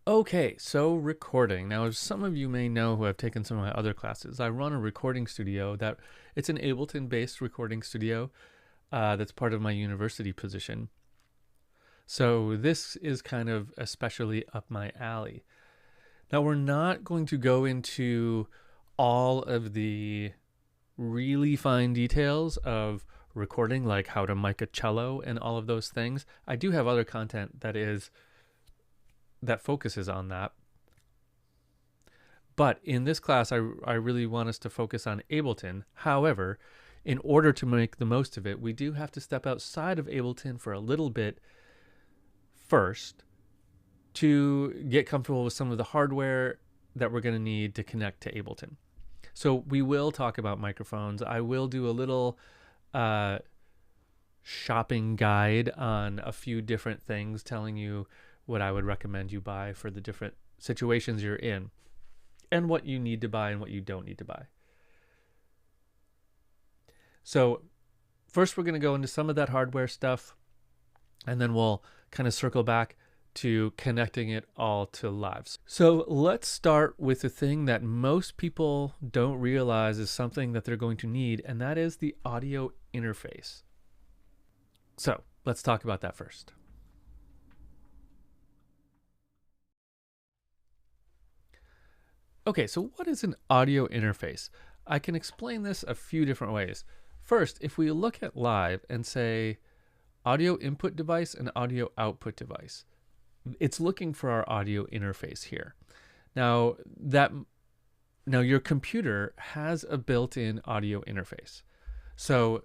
Okay, so recording. Now, as some of you may know who have taken some of my other classes, I run a recording studio that it's an Ableton-based recording studio that's part of my university position. So this is kind of especially up my alley. Now, we're not going to go into all of the really fine details of recording, like how to mic a cello and all of those things. I do have other content that focuses on that. But in this class, I really want us to focus on Ableton. However, in order to make the most of it, we do have to step outside of Ableton for a little bit first to get comfortable with some of the hardware that we're going to need to connect to Ableton. So we will talk about microphones. I will do a little shopping guide on a few different things, telling you what I would recommend you buy for the different situations you're in, and what you need to buy and what you don't need to buy. So first we're going to go into some of that hardware stuff, and then we'll kind of circle back to connecting it all to live. So let's start with the thing that most people don't realize is something that they're going to need, and that is the audio interface. So let's talk about that first. Okay, so what is an audio interface? I can explain this a few different ways. First, if we look at live and say audio input device and audio output device, it's looking for our audio interface here. Now your computer has a built-in audio interface. So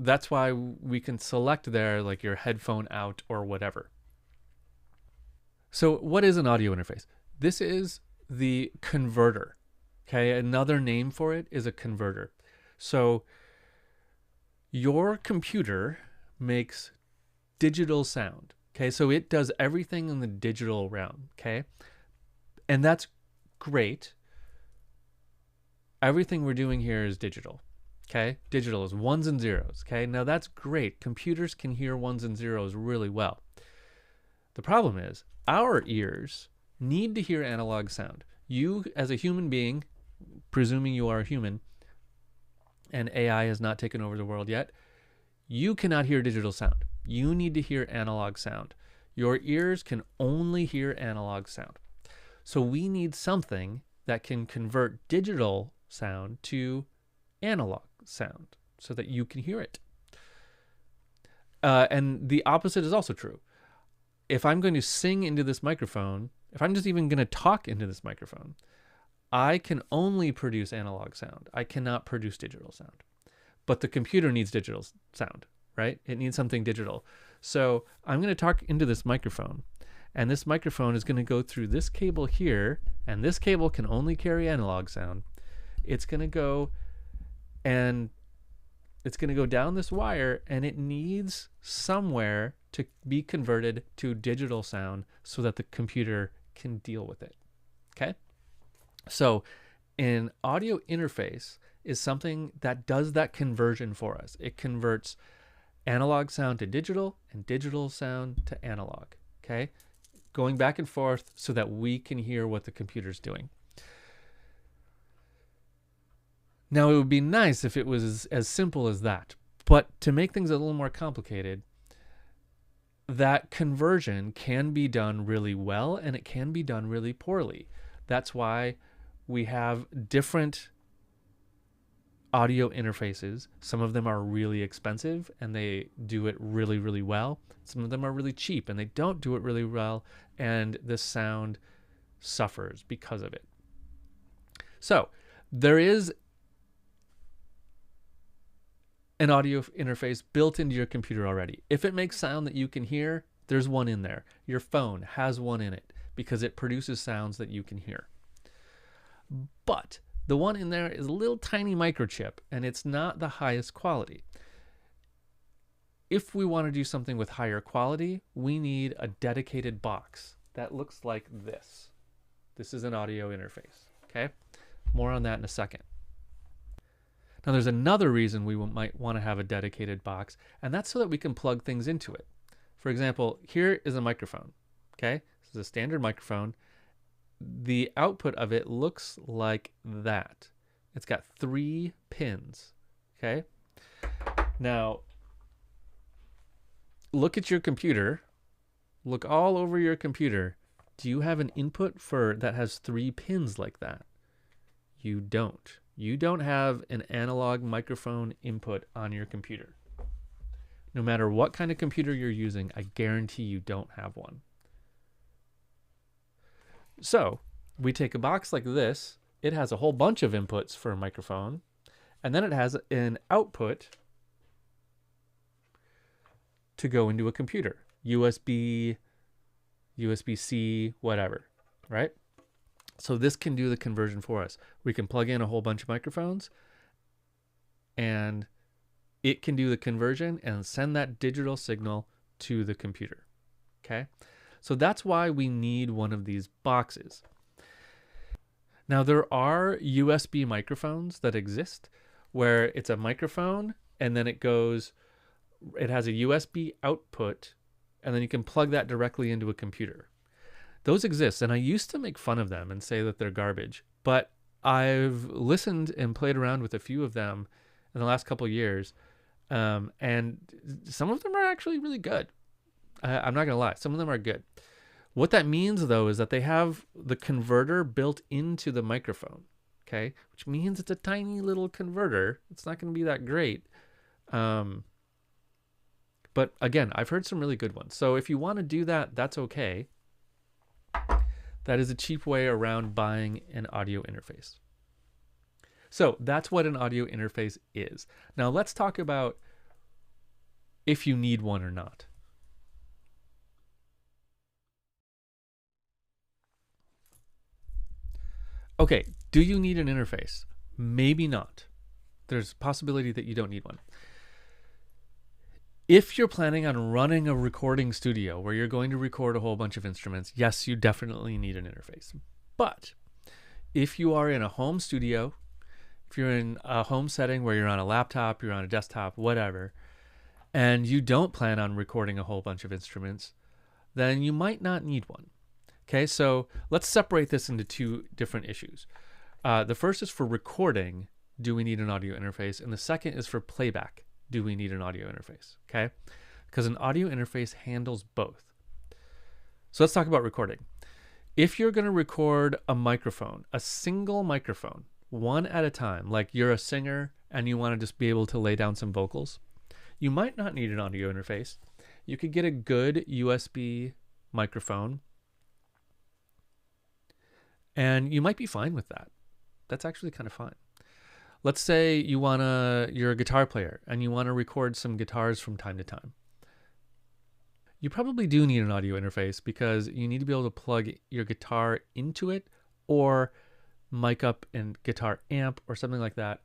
that's why we can select there like your headphone out or whatever. So what is an audio interface? This is the converter. Okay, another name for it is a converter. So your computer makes digital sound. Okay, so it does everything in the digital realm. Okay, and that's great. Everything we're doing here is digital. Okay, digital is ones and zeros. Okay, now that's great. Computers can hear ones and zeros really well. The problem is our ears need to hear analog sound. You, as a human being, presuming you are a human, and AI has not taken over the world yet, you cannot hear digital sound. You need to hear analog sound. Your ears can only hear analog sound. So we need something that can convert digital sound to analog sound so that you can hear it. And the opposite is also true. If I'm going to sing into this microphone, if I'm just even going to talk into this microphone, I can only produce analog sound. I cannot produce digital sound. But the computer needs digital sound, right? It needs something digital. So I'm going to talk into this microphone, and this microphone is going to go through this cable here, and this cable can only carry analog sound. It's going to go and it's going to go down this wire, and it needs somewhere to be converted to digital sound so that the computer can deal with it. Okay? So an audio interface is something that does that conversion for us. It converts analog sound to digital and digital sound to analog. Okay? Going back and forth so that we can hear what the computer's doing. Now, it would be nice if it was as simple as that, but to make things a little more complicated, that conversion can be done really well and it can be done really poorly. That's why we have different audio interfaces. Some of them are really expensive and they do it really, really well. Some of them are really cheap and they don't do it really well, and the sound suffers because of it. So there is an audio interface built into your computer already. If it makes sound that you can hear, there's one in there. Your phone has one in it because it produces sounds that you can hear. But the one in there is a little tiny microchip, and it's not the highest quality. If we want to do something with higher quality, we need a dedicated box that looks like this. This is an audio interface. Okay? More on that in a second. Now, there's another reason we might want to have a dedicated box, and that's so that we can plug things into it. For example, here is a microphone. Okay? is a standard microphone. The output of it looks like that. It's got 3 pins. Okay. Now, look at your computer. Look all over your computer. Do you have an input that has 3 pins like that? You don't. You don't have an analog microphone input on your computer. No matter what kind of computer you're using, I guarantee you don't have one. So we take a box like this. It has a whole bunch of inputs for a microphone, and then it has an output to go into a computer. USB, USB-C, whatever, right? So this can do the conversion for us. We can plug in a whole bunch of microphones, and it can do the conversion and send that digital signal to the computer. Okay? So that's why we need one of these boxes. Now, there are USB microphones that exist where it's a microphone and then it has a USB output, and then you can plug that directly into a computer. Those exist, and I used to make fun of them and say that they're garbage, but I've listened and played around with a few of them in the last couple of years, and some of them are actually really good. I'm not gonna lie, some of them are good. What that means, though, is that they have the converter built into the microphone, okay? Which means it's a tiny little converter. It's not gonna be that great. But again, I've heard some really good ones. So if you want to do that, that's okay. That is a cheap way around buying an audio interface. So that's what an audio interface is. Now let's talk about if you need one or not. Okay, do you need an interface? Maybe not. There's a possibility that you don't need one. If you're planning on running a recording studio where you're going to record a whole bunch of instruments, yes, you definitely need an interface. But if you are in a home studio, if you're in a home setting where you're on a laptop, you're on a desktop, whatever, and you don't plan on recording a whole bunch of instruments, then you might not need one. Okay, so let's separate this into 2 different issues. The first is for recording, do we need an audio interface? And the second is for playback. Do we need an audio interface? Okay, because an audio interface handles both. So let's talk about recording. If you're going to record a microphone, a single microphone, one at a time, like you're a singer and you want to just be able to lay down some vocals, you might not need an audio interface. You could get a good USB microphone, and you might be fine with that. That's actually kind of fine. Let's say you're a guitar player and you want to record some guitars from time to time. You probably do need an audio interface because you need to be able to plug your guitar into it or mic up and guitar amp or something like that.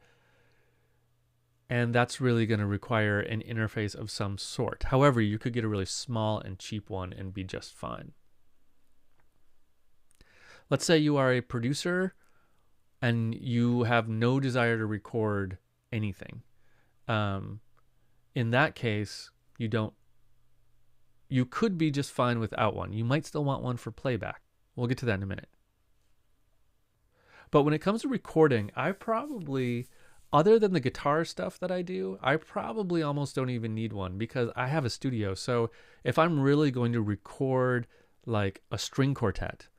And that's really going to require an interface of some sort. However, you could get a really small and cheap one and be just fine. Let's say you are a producer and you have no desire to record anything. In that case, you could be just fine without one. You might still want one for playback. We'll get to that in a minute. But when it comes to recording, I probably, other than the guitar stuff that I do, I probably almost don't even need one because I have a studio. So if I'm really going to record like a string quartet,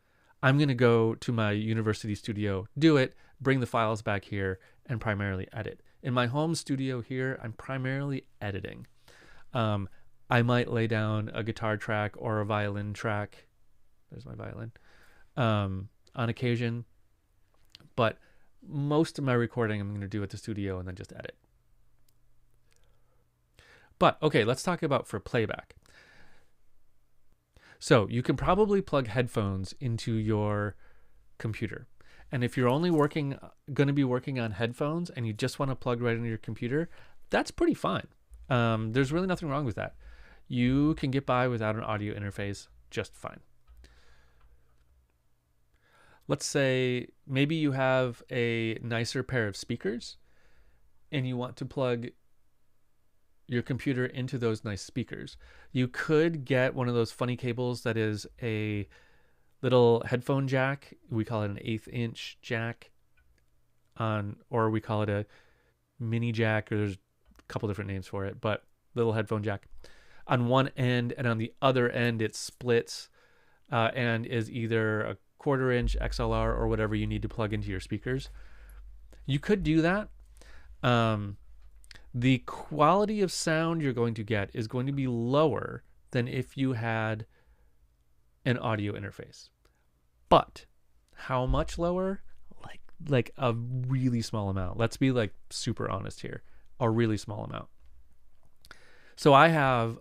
I'm going to go to my university studio, do it, bring the files back here, and primarily edit. In my home studio here, I'm primarily editing. I might lay down a guitar track or a violin track. There's my violin. On occasion. But most of my recording I'm going to do at the studio and then just edit. But, okay, let's talk about for playback. So you can probably plug headphones into your computer. And if you're only going to be working on headphones and you just want to plug right into your computer, that's pretty fine. There's really nothing wrong with that. You can get by without an audio interface just fine. Let's say maybe you have a nicer pair of speakers and you want to plug your computer into those nice speakers. You could get one of those funny cables that is a little headphone jack. We call it an 1/8 inch jack or we call it a mini jack, or there's a couple different names for it, but little headphone jack on one end, and on the other end it splits and is either a 1/4 inch XLR or whatever you need to plug into your speakers. You could do that. The quality of sound you're going to get is going to be lower than if you had an audio interface. But how much lower? Like a really small amount. Let's be like super honest here. A really small amount. So I have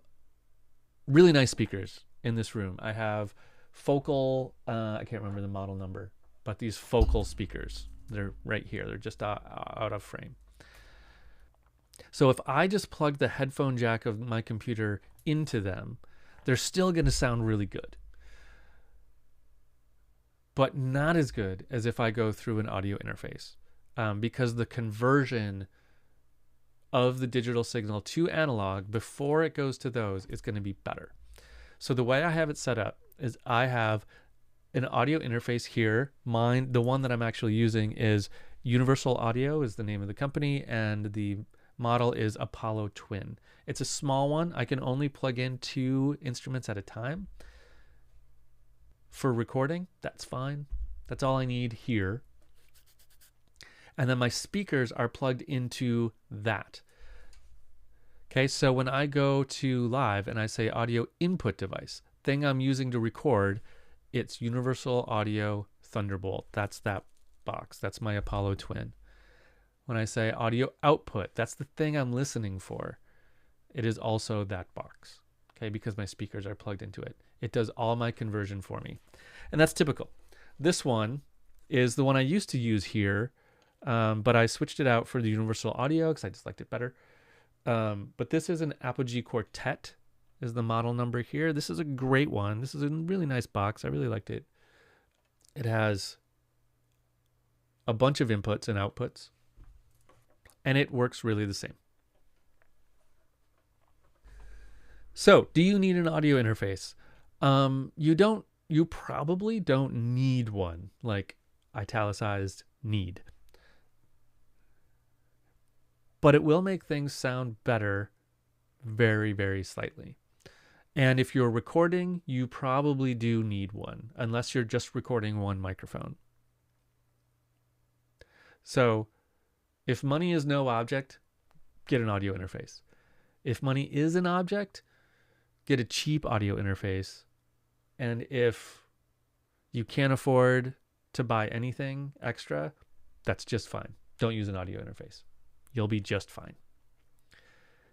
really nice speakers in this room. I have Focal, I can't remember the model number, but these Focal speakers, they're right here. They're just out of frame. So if I just plug the headphone jack of my computer into them, they're still going to sound really good, but not as good as if I go through an audio interface, because the conversion of the digital signal to analog before it goes to those is going to be better. So the way I have it set up is I have an audio interface here. The one that I'm actually using is Universal Audio is the name of the company, and the model is Apollo Twin. It's a small one. I can only plug in 2 instruments at a time. For recording, that's fine. That's all I need here. And then my speakers are plugged into that. Okay, so when I go to live and I say audio input device, thing I'm using to record, it's Universal Audio Thunderbolt. That's that box. That's my Apollo Twin. When I say audio output, that's the thing I'm listening for. It is also that box, okay, because my speakers are plugged into it. It does all my conversion for me. And that's typical. This one is the one I used to use here, but I switched it out for the Universal Audio because I just liked it better. But this is an Apogee Quartet is the model number here. This is a great one. This is a really nice box. I really liked it. It has a bunch of inputs and outputs, and it works really the same. So, do you need an audio interface? You probably don't need one, like italicized need. But it will make things sound better very, very slightly. And if you're recording, you probably do need one, unless you're just recording one microphone. So if money is no object, get an audio interface. If money is an object, get a cheap audio interface. And if you can't afford to buy anything extra, that's just fine. Don't use an audio interface. You'll be just fine.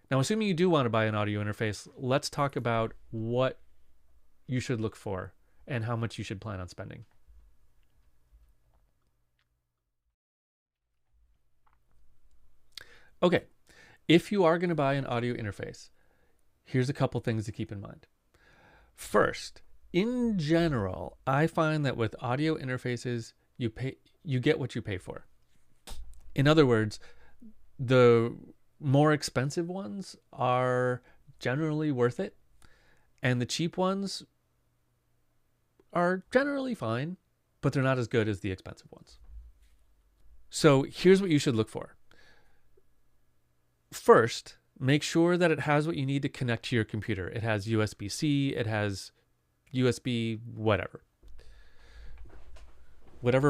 Now, assuming you do want to buy an audio interface, let's talk about what you should look for and how much you should plan on spending. Okay, if you are going to buy an audio interface, here's a couple things to keep in mind. First, in general, I find that with audio interfaces, you get what you pay for. In other words, the more expensive ones are generally worth it, and the cheap ones are generally fine, but they're not as good as the expensive ones. So here's what you should look for. First, make sure that it has what you need to connect to your computer. It has USB-C, it has USB, whatever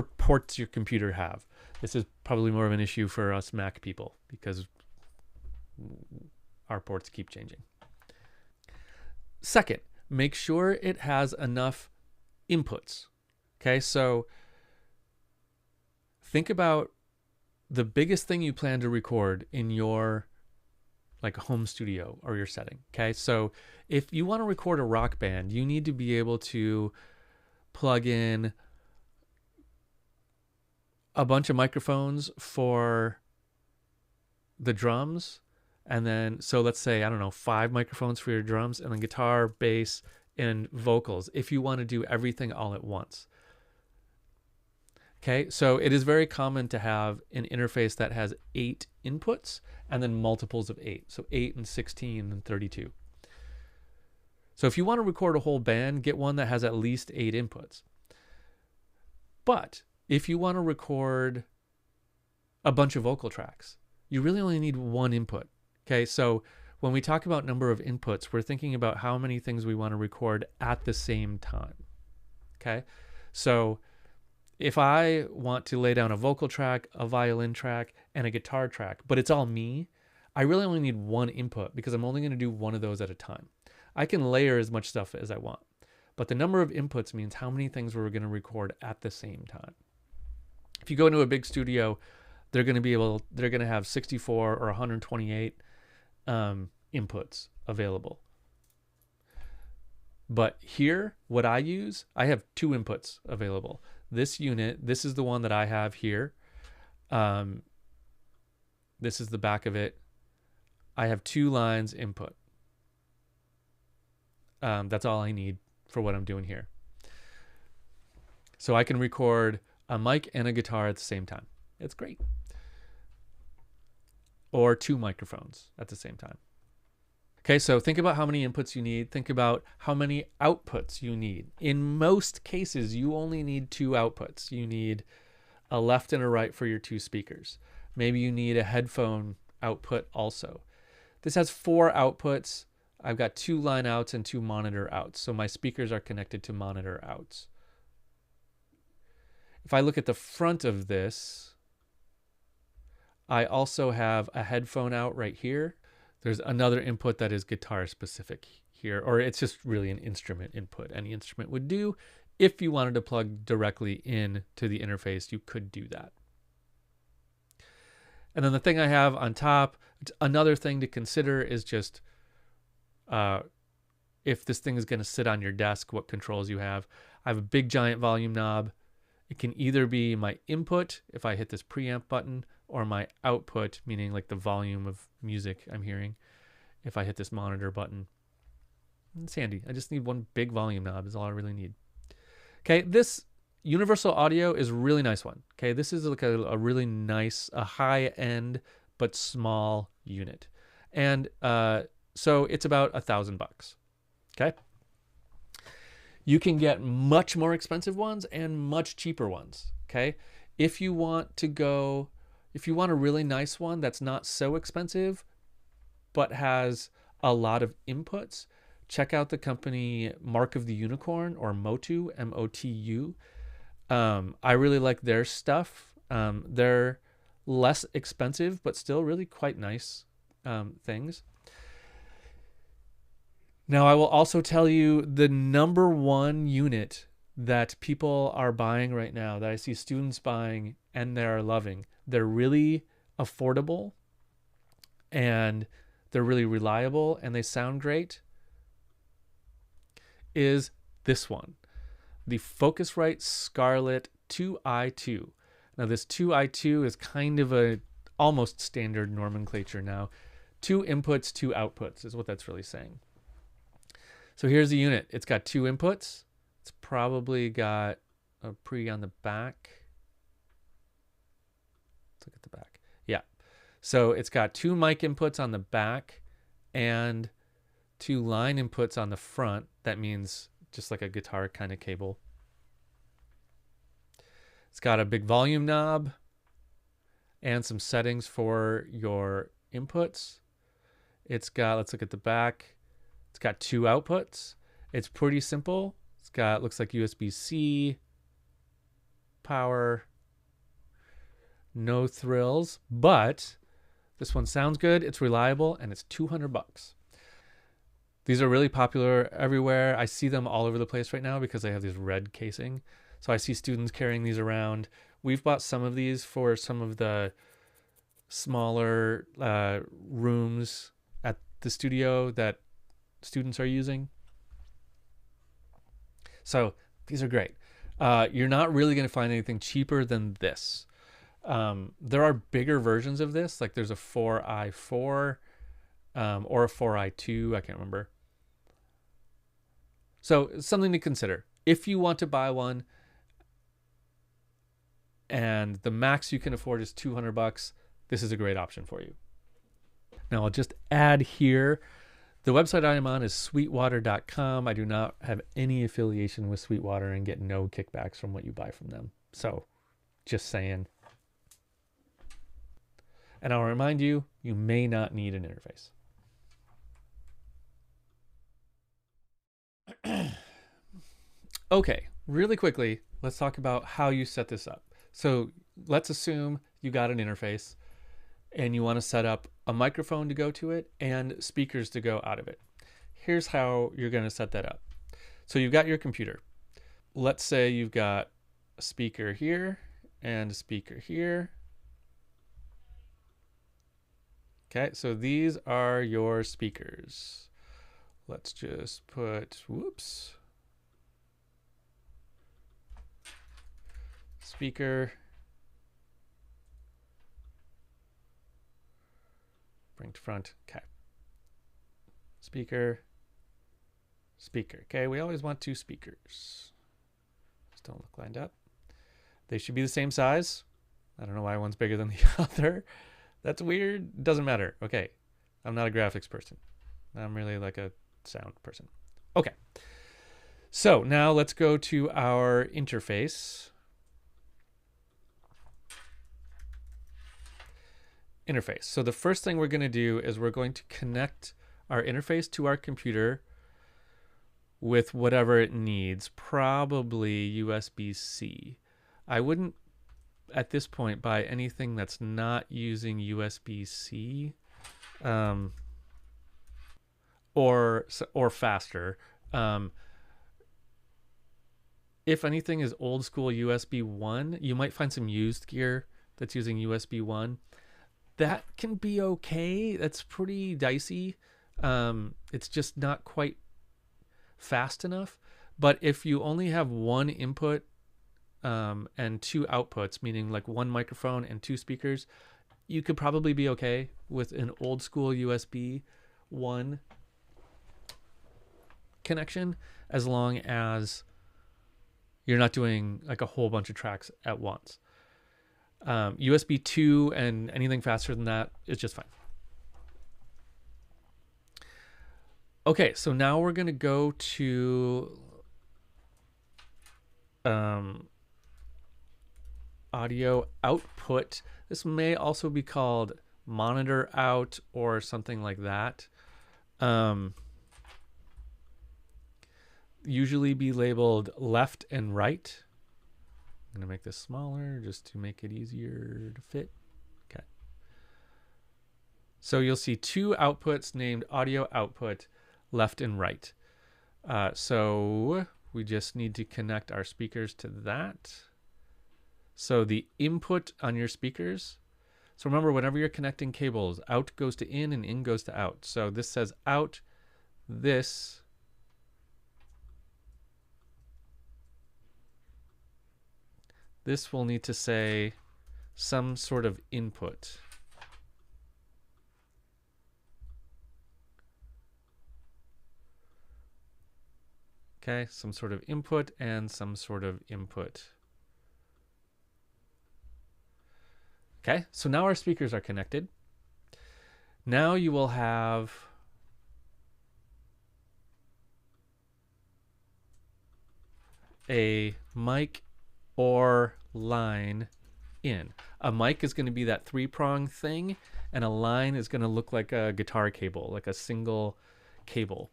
ports your computer have. This is probably more of an issue for us Mac people because our ports keep changing. Second, make sure it has enough inputs. Okay, so think about the biggest thing you plan to record in your home studio or your setting. Okay, so if you want to record a rock band, you need to be able to plug in a bunch of microphones for the drums, and then, so let's say, 5 microphones for your drums, and then guitar, bass, and vocals, if you want to do everything all at once. Okay, so it is very common to have an interface that has 8 inputs and then multiples of 8. So 8 and 16 and 32. So if you want to record a whole band, get one that has at least 8 inputs. But if you want to record a bunch of vocal tracks, you really only need one input. Okay, so when we talk about number of inputs, we're thinking about how many things we want to record at the same time. Okay, so if I want to lay down a vocal track, a violin track, and a guitar track, but it's all me, I really only need one input because I'm only going to do one of those at a time. I can layer as much stuff as I want, but the number of inputs means how many things we're going to record at the same time. If you go into a big studio, they're going to have 64 or 128 inputs available. But here, what I use, I have 2 inputs available. This unit, this is the one that I have here. This is the back of it. I have 2 lines input. That's all I need for what I'm doing here. So I can record a mic and a guitar at the same time. It's great. Or 2 microphones at the same time. Okay, so think about how many inputs you need. Think about how many outputs you need. In most cases, you only need 2 outputs. You need a left and a right for your 2 speakers. Maybe you need a headphone output also. This has 4 outputs. I've got 2 line outs and 2 monitor outs. So my speakers are connected to monitor outs. If I look at the front of this, I also have a headphone out right here. There's another input that is guitar specific here, or it's just really an instrument input. Any instrument would do. If you wanted to plug directly in to the interface, you could do that. And then the thing I have on top, another thing to consider is just if this thing is going to sit on your desk, what controls you have. I have a big giant volume knob. It can either be my input if I hit this preamp button, or my output, meaning like the volume of music I'm hearing, if I hit this monitor button. It's handy. I just need one big volume knob is all I really need. Okay, this universal audio is a really nice one. Okay, this is like a really nice, a high-end but small unit. And so it's about $1,000. Okay. You can get much more expensive ones and much cheaper ones. Okay. If you want a really nice one that's not so expensive, but has a lot of inputs, check out the company Mark of the Unicorn, or Motu, M-O-T-U. I really like their stuff. They're less expensive, but still really quite nice things. Now, I will also tell you the number one unit that people are buying right now, that I see students buying and they're loving. They're really affordable and they're really reliable and they sound great, is this one, the Focusrite Scarlett 2i2. Now, this 2i2 is kind of a almost standard nomenclature now. 2 inputs, 2 outputs is what that's really saying. So here's the unit. It's got 2 inputs. It's probably got a pre on the back. Let's look at the back. Yeah. So it's got 2 mic inputs on the back and 2 line inputs on the front. That means just like a guitar kind of cable. It's got a big volume knob and some settings for your inputs. It's got, let's look at the back. It's got 2 outputs. It's pretty simple. It's got, looks like USB-C, power, no thrills, but this one sounds good. It's reliable and it's $200. These are really popular everywhere. I see them all over the place right now because they have this red casing. So I see students carrying these around. We've bought some of these for some of the smaller rooms at the studio that students are using. So these are great. You're not really going to find anything cheaper than this. There are bigger versions of this, like there's a 4i4 or a 4i2, I can't remember. So something to consider. If you want to buy one and the max you can afford is $200, this is a great option for you. Now I'll just add here, the website I am on is sweetwater.com. I do not have any affiliation with Sweetwater and get no kickbacks from what you buy from them. So just saying. And I'll remind you, you may not need an interface. Okay, really quickly, let's talk about how you set this up. So let's assume you got an interface and you want to set up a microphone to go to it and speakers to go out of it. Here's how you're going to set that up. So you've got your computer. Let's say you've got a speaker here and a speaker here. Okay, so these are your speakers. Let's just put, whoops, speaker, bring to front, okay. Speaker, speaker. Okay, we always want two speakers. Just don't look lined up. They should be the same size. I don't know why one's bigger than the other. That's weird. Doesn't matter. Okay, I'm not a graphics person. I'm really like a sound person. Okay, so now let's go to our interface. Interface. So the first thing we're going to do is we're going to connect our interface to our computer with whatever it needs, probably USB-C. I wouldn't at this point buy anything that's not using USB-C or faster. If anything is old school USB 1, you might find some used gear that's using USB 1. That can be okay. That's pretty dicey. It's just not quite fast enough. But if you only have one input and two outputs, meaning like one microphone and two speakers, you could probably be okay with an old school USB 1 connection, as long as you're not doing like a whole bunch of tracks at once. USB 2 and anything faster than that is just fine. Okay, so now we're going to go to audio output. This may also be called monitor out or something like that. Usually be labeled left and right. I'm going to make this smaller just to make it easier to fit. Okay. So you'll see two outputs named audio output, left and right. So we just need to connect our speakers to that. So the input on your speakers. So remember, whenever you're connecting cables, out goes to in and in goes to out. So this says out, this will need to say some sort of input. Okay, some sort of input and some sort of input. Okay, so now our speakers are connected. Now you will have a mic or line in. A mic is going to be that three-prong thing, and a line is going to look like a guitar cable, like a single cable.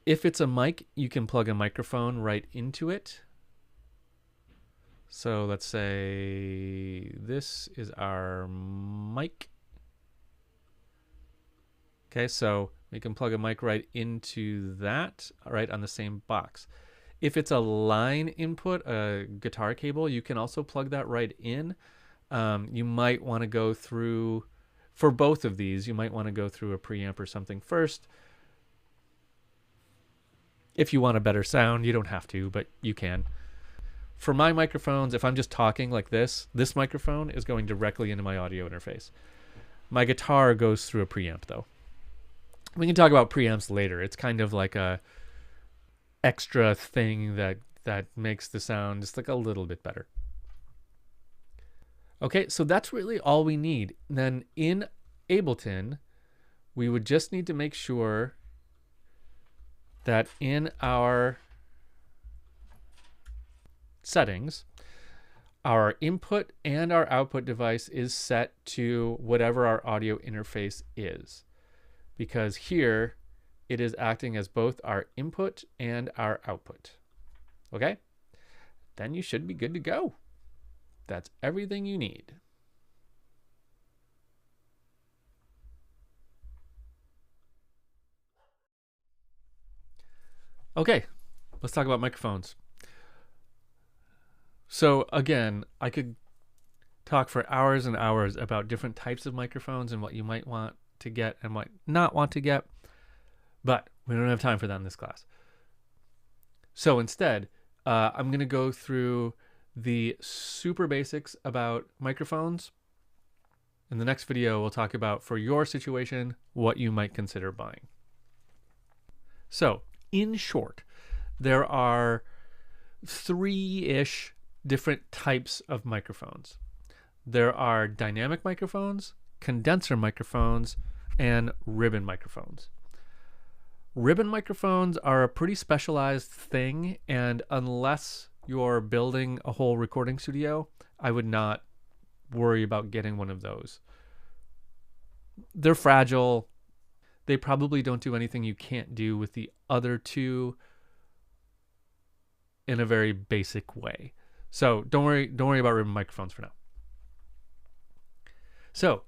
If it's a mic, you can plug a microphone right into it. So let's say this is our mic. Okay, so we can plug a mic right into that, right on the same box. If it's a line input, a guitar cable, you can also plug that right in. You might want to go through, for both of these, you might want to go through a preamp or something first. If you want a better sound, you don't have to, but you can. For my microphones, if I'm just talking like this microphone is going directly into my audio interface. My guitar goes through a preamp though. We can talk about preamps later. It's kind of like a extra thing that makes the sound just like a little bit better. Okay, so that's really all we need. Then in Ableton, we would just need to make sure that in our settings, our input and our output device is set to whatever our audio interface is, because here it is acting as both our input and our output. Okay? Then you should be good to go. That's everything you need. Okay, let's talk about microphones. So again, I could talk for hours and hours about different types of microphones and what you might want to get and might not want to get, but we don't have time for that in this class. So instead, I'm going to go through the super basics about microphones. In the next video, we'll talk about, for your situation, what you might consider buying. So, in short, there are 3-ish different types of microphones. There are dynamic microphones, condenser microphones, and ribbon microphones. Ribbon microphones are a pretty specialized thing, and unless you're building a whole recording studio, I would not worry about getting one of those. They're fragile. They probably don't do anything you can't do with the other two in a very basic way. So don't worry about ribbon microphones for now. So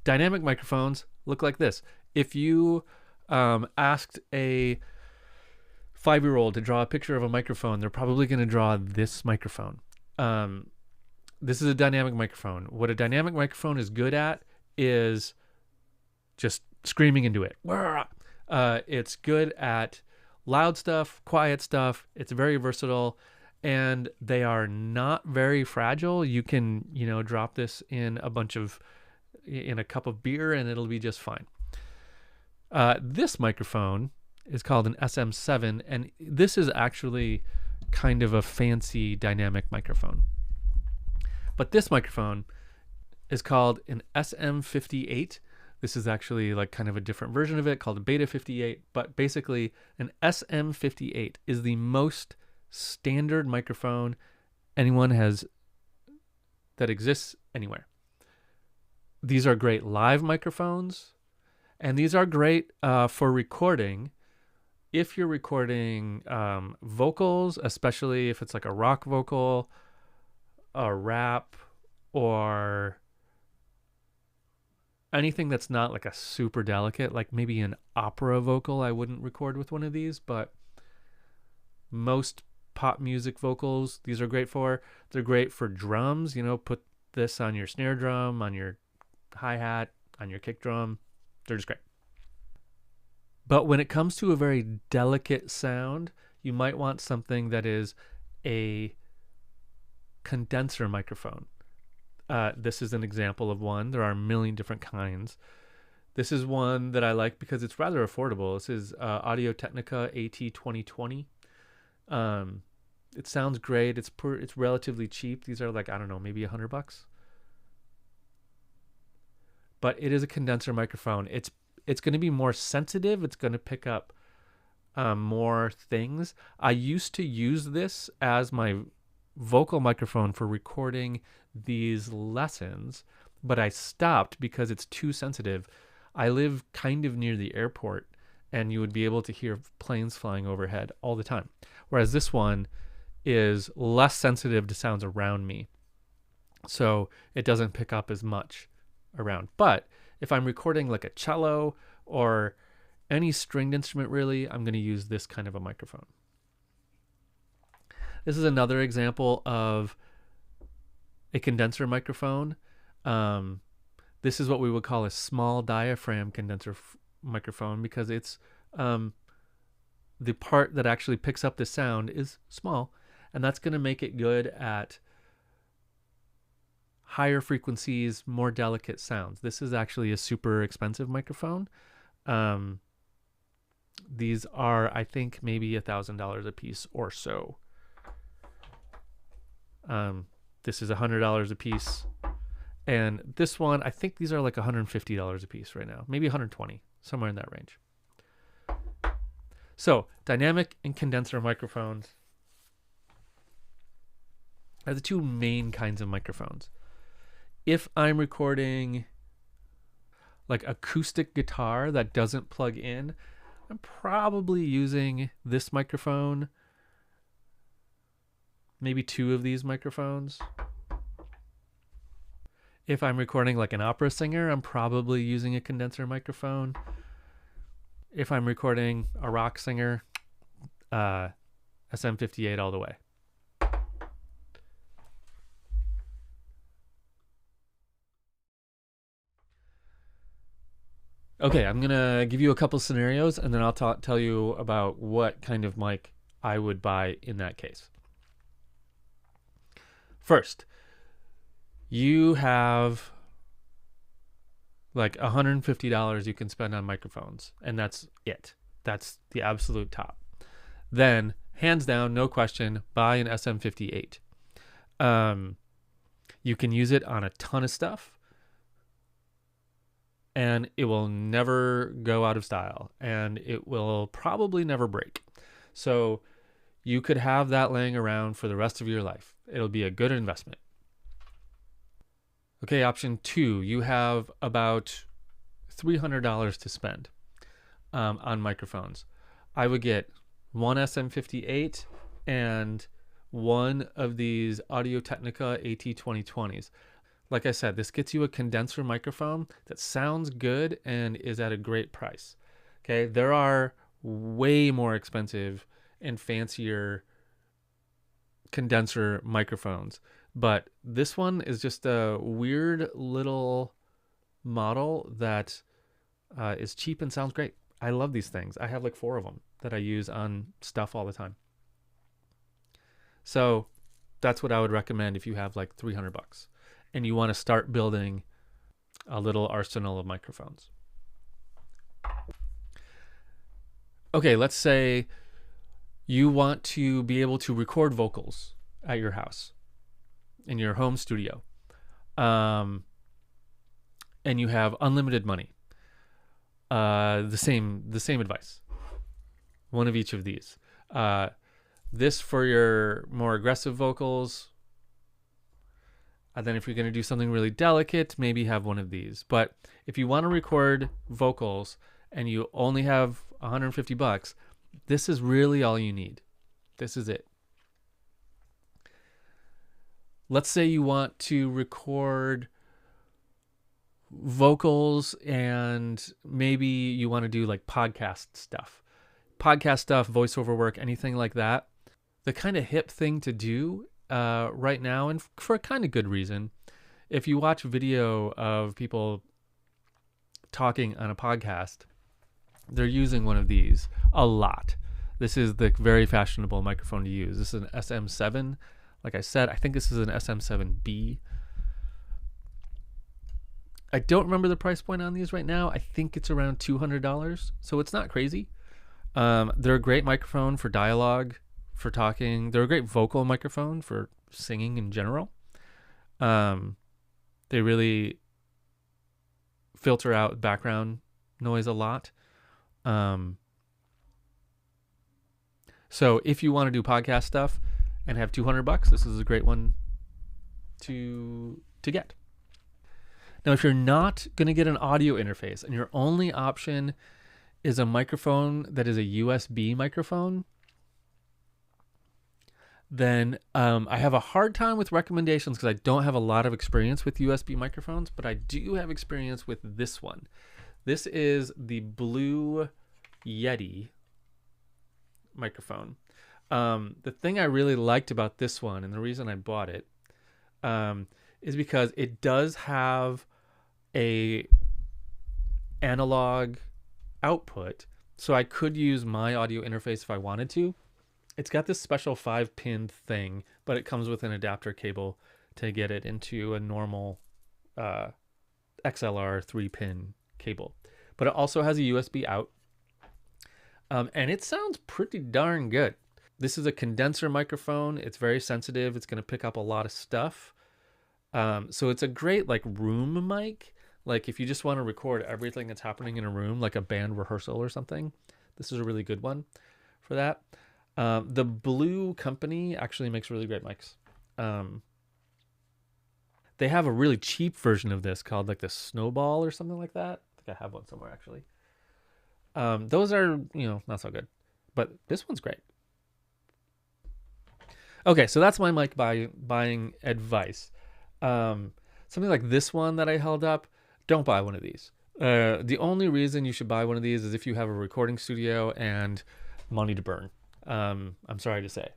dynamic microphones look like this. If you asked a 5-year-old to draw a picture of a microphone, they're probably going to draw this microphone. This is a dynamic microphone. What a dynamic microphone is good at is just screaming into it. It's good at loud stuff, quiet stuff. It's very versatile, and they are not very fragile. You can, drop this in a cup of beer and it'll be just fine. This microphone is called an SM7, and this is actually kind of a fancy dynamic microphone. But this microphone is called an SM58. This is actually like kind of a different version of it called a Beta 58, but basically an SM58 is the most standard microphone anyone has that exists anywhere. These are great live microphones, and these are great for recording. If you're recording vocals, especially if it's like a rock vocal, a rap, or anything that's not like a super delicate, like maybe an opera vocal, I wouldn't record with one of these, but most pop music vocals, these are great for. They're great for drums, put this on your snare drum, on your hi-hat, on your kick drum. They're just great. But when it comes to a very delicate sound, you might want something that is a condenser microphone. This is an example of one. There are a million different kinds. This is one that I like because it's rather affordable. This is Audio-Technica AT2020. It sounds great. It's relatively cheap. These are like, I don't know, maybe $100. But it is a condenser microphone. It's going to be more sensitive. It's going to pick up more things. I used to use this as my vocal microphone for recording these lessons, but I stopped because it's too sensitive. I live kind of near the airport, and you would be able to hear planes flying overhead all the time. Whereas this one is less sensitive to sounds around me, so it doesn't pick up as much around. But if I'm recording like a cello or any stringed instrument, really, I'm going to use this kind of a microphone. This is another example of a condenser microphone. This is what we would call a small diaphragm condenser microphone, because it's the part that actually picks up the sound is small, and that's going to make it good at higher frequencies, more delicate sounds. This is actually a super expensive microphone. These are, I think, maybe $1,000 a piece or so. This is $100 a piece, and this one, I think these are like $150 a piece right now, maybe $120, somewhere in that range. So dynamic and condenser microphones. are the two main kinds of microphones. If I'm recording like acoustic guitar that doesn't plug in, I'm probably using this microphone, maybe two of these microphones. If I'm recording like an opera singer, I'm probably using a condenser microphone. If I'm recording a rock singer, SM58 all the way. Okay, I'm going to give you a couple scenarios, and then I'll tell you about what kind of mic I would buy in that case. First, you have like $150 you can spend on microphones, and that's it. That's the absolute top. Then, hands down, no question, buy an SM58. You can use it on a ton of stuff, and it will never go out of style, and it will probably never break. So you could have that laying around for the rest of your life. It'll be a good investment. Okay, option 2, you have about $300 to spend on microphones. I would get one SM58 and one of these Audio-Technica AT2020s. Like I said, this gets you a condenser microphone that sounds good and is at a great price. Okay, there are way more expensive and fancier condenser microphones, but this one is just a weird little model that is cheap and sounds great. I love these things. I have like 4 of them that I use on stuff all the time. So that's what I would recommend if you have like $300 and you want to start building a little arsenal of microphones. Okay, let's say you want to be able to record vocals at your house, in your home studio, and you have unlimited money. The same advice. One of each of these. This for your more aggressive vocals. And then if you're going to do something really delicate, maybe have one of these. But if you want to record vocals and you only have $150, this is really all you need. This is it. Let's say you want to record vocals and maybe you want to do like podcast stuff, voiceover work, anything like that. The kind of hip thing to do right now, and for a kind of good reason, if you watch video of people talking on a podcast, they're using one of these a lot. This is the very fashionable microphone to use. This is an SM7. Like I said, I think this is an SM7B. I don't remember the price point on these right now. I think it's around $200, so it's not crazy. They're a great microphone for dialogue, for talking. They're a great vocal microphone for singing in general. They really filter out background noise a lot. So if you want to do podcast stuff and have $200, this is a great one to get. Now, if you're not going to get an audio interface and your only option is a microphone that is a USB microphone, then I have a hard time with recommendations because I don't have a lot of experience with USB microphones, but I do have experience with this one. This is the Blue Yeti microphone. The thing I really liked about this one, and the reason I bought it, is because it does have a analog output, so I could use my audio interface if I wanted to. It's got this special 5-pin thing, but it comes with an adapter cable to get it into a normal XLR 3-pin cable. But it also has a USB out, and it sounds pretty darn good. This is a condenser microphone. It's very sensitive. It's going to pick up a lot of stuff. So it's a great like room mic. Like if you just want to record everything that's happening in a room, like a band rehearsal or something, this is a really good one for that. The Blue company actually makes really great mics. They have a really cheap version of this called like the Snowball or something like that. I think I have one somewhere actually. Those are, not so good, but this one's great. Okay, so that's my mic buying advice. Something like this one that I held up, don't buy one of these. The only reason you should buy one of these is if you have a recording studio and money to burn. I'm sorry to say.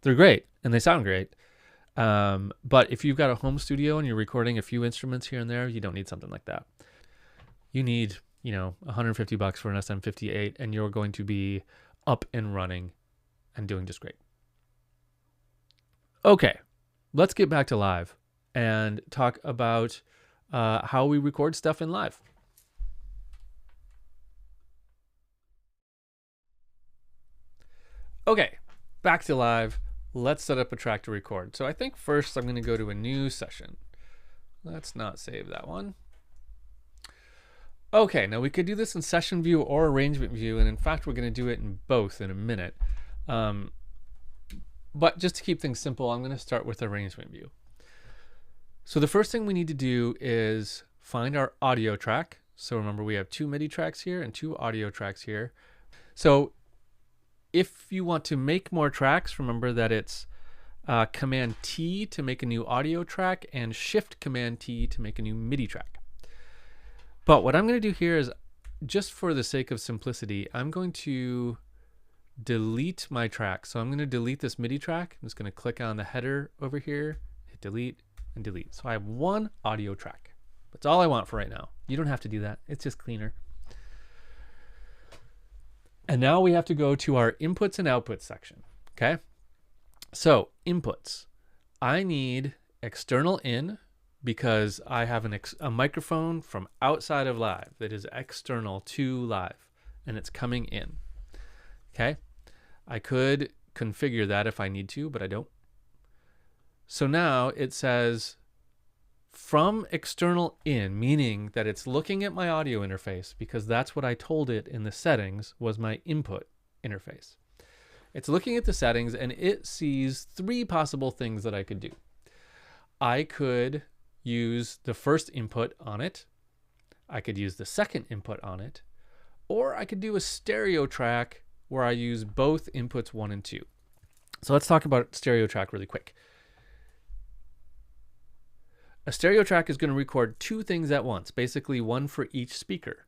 They're great and they sound great. But if you've got a home studio and you're recording a few instruments here and there, you don't need something like that. You need, $150 for an SM58 and you're going to be up and running and doing just great. Okay, let's get back to live and talk about how we record stuff in live. Okay, back to live. Let's set up a track to record. So I think first I'm going to go to a new session. Let's not save that one. Okay, now we could do this in session view or arrangement view, and in fact we're going to do it in both in a minute. But just to keep things simple, I'm going to start with arrangement view. So the first thing we need to do is find our audio track. So remember, we have 2 MIDI tracks here and 2 audio tracks here. So if you want to make more tracks, remember that it's Command T to make a new audio track and Shift Command T to make a new MIDI track. But what I'm going to do here is, just for the sake of simplicity, I'm going to delete my track. So I'm going to delete this MIDI track. I'm just going to click on the header over here, hit delete and delete. So I have 1 audio track. That's all I want for right now. You don't have to do that. It's just cleaner. And now we have to go to our inputs and outputs section. Okay. So inputs, I need external in, because I have a microphone from outside of live that is external to live and it's coming in. Okay. I could configure that if I need to, but I don't. So now it says from external in, meaning that it's looking at my audio interface, because that's what I told it in the settings was my input interface. It's looking at the settings and it sees 3 possible things that I could do. I could use the first input on it. I could use the second input on it, or I could do a stereo track where I use both inputs 1 and 2. So let's talk about stereo track really quick. A stereo track is going to record 2 things at once, basically 1 for each speaker.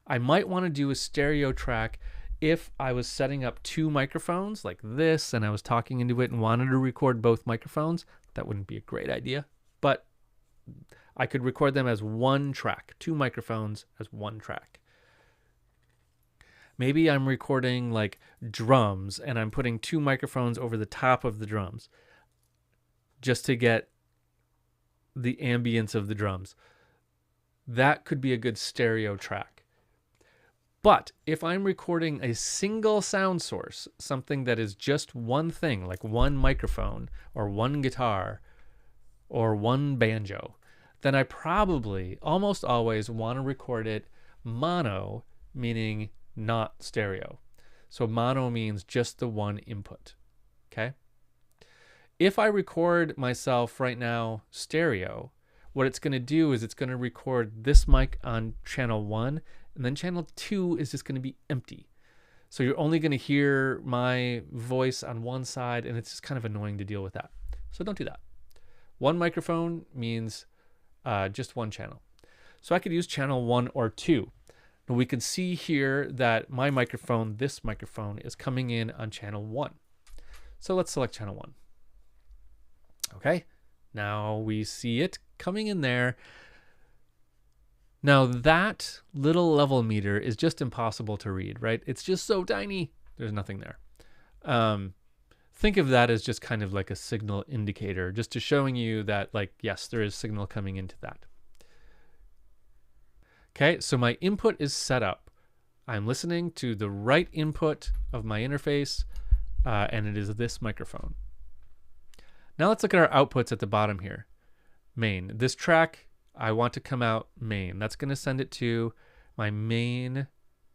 I might want to do a stereo track if I was setting up 2 microphones like this and I was talking into it and wanted to record both microphones. That wouldn't be a great idea, but I could record them as 1 track, 2 microphones as 1 track. Maybe I'm recording like drums and I'm putting 2 microphones over the top of the drums just to get the ambience of the drums. That could be a good stereo track. But if I'm recording a single sound source, something that is just one thing, like 1 microphone or 1 guitar or 1 banjo, then I probably almost always want to record it mono, meaning not stereo. So mono means just the 1 input. Okay. If I record myself right now stereo, what it's going to do is it's going to record this mic on channel 1, and then channel 2 is just going to be empty. So you're only going to hear my voice on one side, and it's just kind of annoying to deal with that. So don't do that. 1 microphone means just 1 channel. So I could use channel 1 or 2. Now we can see here that my microphone, this microphone, is coming in on channel 1. So let's select channel 1. Okay, now we see it coming in there. Now that little level meter is just impossible to read, right? It's just so tiny. There's nothing there. Think of that as just kind of like a signal indicator, just to showing you that, like, yes, there is signal coming into that. Okay, so my input is set up. I'm listening to the right input of my interface, and it is this microphone. Now let's look at our outputs at the bottom here. Main. This track, I want to come out main. That's going to send it to my main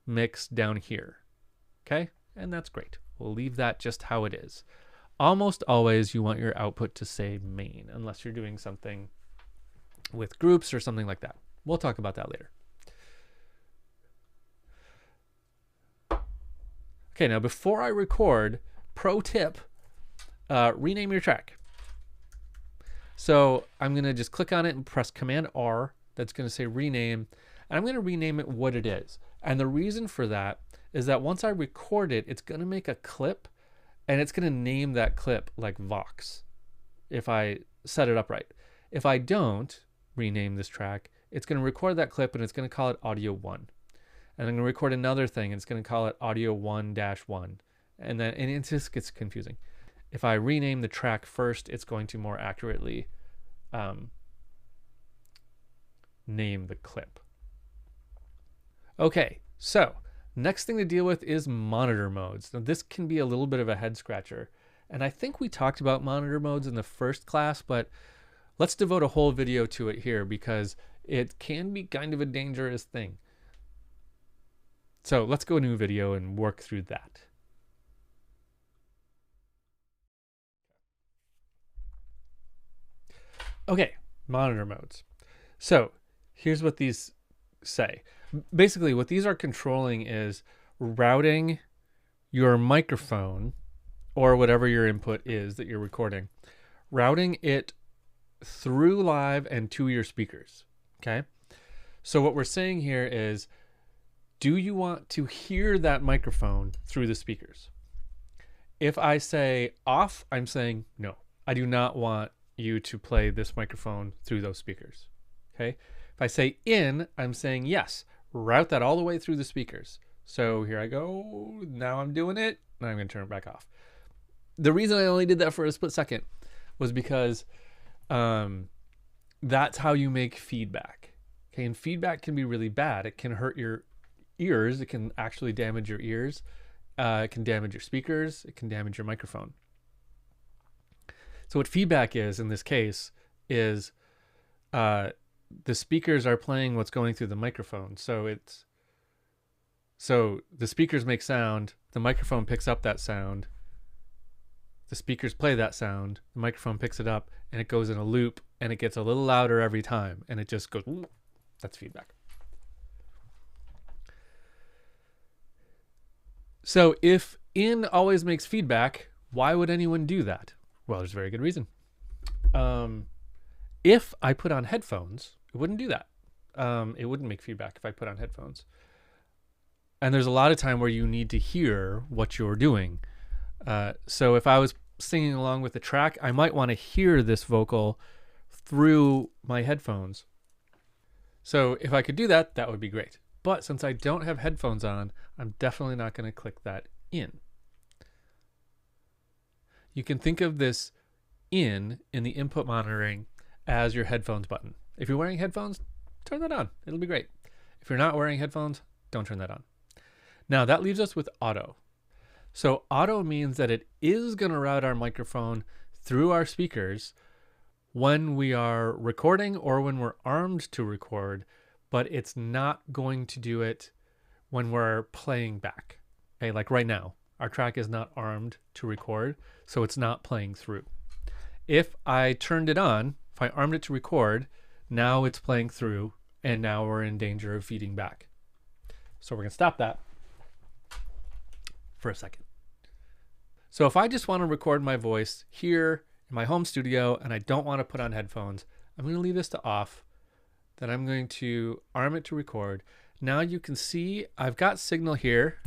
mix down here. Okay? and that's great. We'll leave that just how it is. Almost always you want your output to say main, unless you're doing something with groups or something like that. We'll talk about that later. Okay, now before I record, pro tip, rename your track. So I'm going to just click on it and press Command R. That's going to say rename. And I'm going to rename it what it is. And the reason for that is that once I record it, it's going to make a clip and it's going to name that clip like Vox if I set it up right. If I don't rename this track, it's going to record that clip and it's going to call it audio 1. And I'm going to record another thing and it's going to call it audio 1-1. And it just gets confusing. If I rename the track first, it's going to more accurately name the clip. Okay, so next thing to deal with is monitor modes. Now this can be a little bit of a head scratcher. And I think we talked about monitor modes in the first class, but let's devote a whole video to it here because it can be kind of a dangerous thing. So let's go a new video and work through that. Okay, monitor modes. So here's what these say. Basically, what these are controlling is routing your microphone or whatever your input is that you're recording, routing it through live and to your speakers. Okay. So what we're saying here is, do you want to hear that microphone through the speakers? If I say off, I'm saying no, I do not want you to play this microphone through those speakers. Okay. If I say in, I'm saying yes, route that all the way through the speakers. So here I go. Now I'm doing it. Now I'm going to turn it back off. The reason I only did that for a split second was because that's how you make feedback. Okay. And feedback can be really bad. It can hurt your ears. It can actually damage your ears. It can damage your speakers. It can damage your microphone. So what feedback is in this case is the speakers are playing what's going through the microphone. So the speakers make sound, the microphone picks up that sound, the speakers play that sound, the microphone picks it up, and it goes in a loop, and it gets a little louder every time, and it just goes, that's feedback. So if in always makes feedback, why would anyone do that? Well, there's a very good reason. If I put on headphones, it wouldn't do that. It wouldn't make feedback if I put on headphones. And there's a lot of time where you need to hear what you're doing. So if I was singing along with the track, I might want to hear this vocal through my headphones. So if I could do that, that would be great. But since I don't have headphones on, I'm definitely not going to click that in. You can think of this in the input monitoring as your headphones button. If you're wearing headphones, turn that on. It'll be great. If you're not wearing headphones, don't turn that on. Now that leaves us with auto. So auto means that it is going to route our microphone through our speakers when we are recording or when we're armed to record, but it's not going to do it when we're playing back. Okay, like right now, our track is not armed to record, so it's not playing through. If I turned it on, if I armed it to record, now it's playing through, and now we're in danger of feeding back. So we're going to stop that for a second. So if I just want to record my voice here in my home studio and I don't want to put on headphones, I'm going to leave this to off. Then I'm going to arm it to record. Now you can see I've got signal here,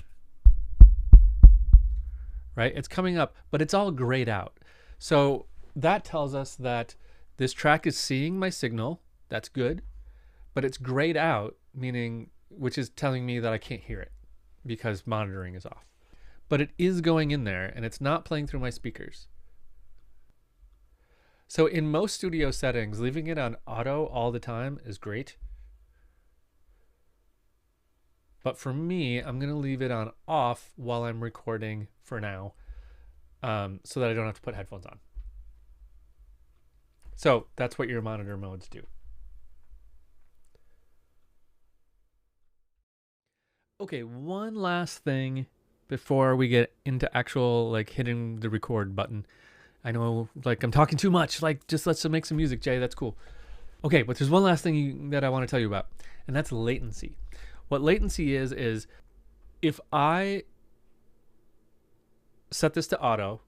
right? It's coming up, but it's all grayed out. So that tells us that this track is seeing my signal. That's good, but it's grayed out, meaning, which is telling me that I can't hear it because monitoring is off. But it is going in there and it's not playing through my speakers. So in most studio settings, leaving it on auto all the time is great. But for me, I'm going to leave it on off while I'm recording for now, so that I don't have to put headphones on. So that's what your monitor modes do. Okay, one last thing before we get into actual like hitting the record button. I know like I'm talking too much. Like just let's make some music, Jay. That's cool. Okay, but there's one last thing that I want to tell you about, and that's latency. What latency is if I set this to auto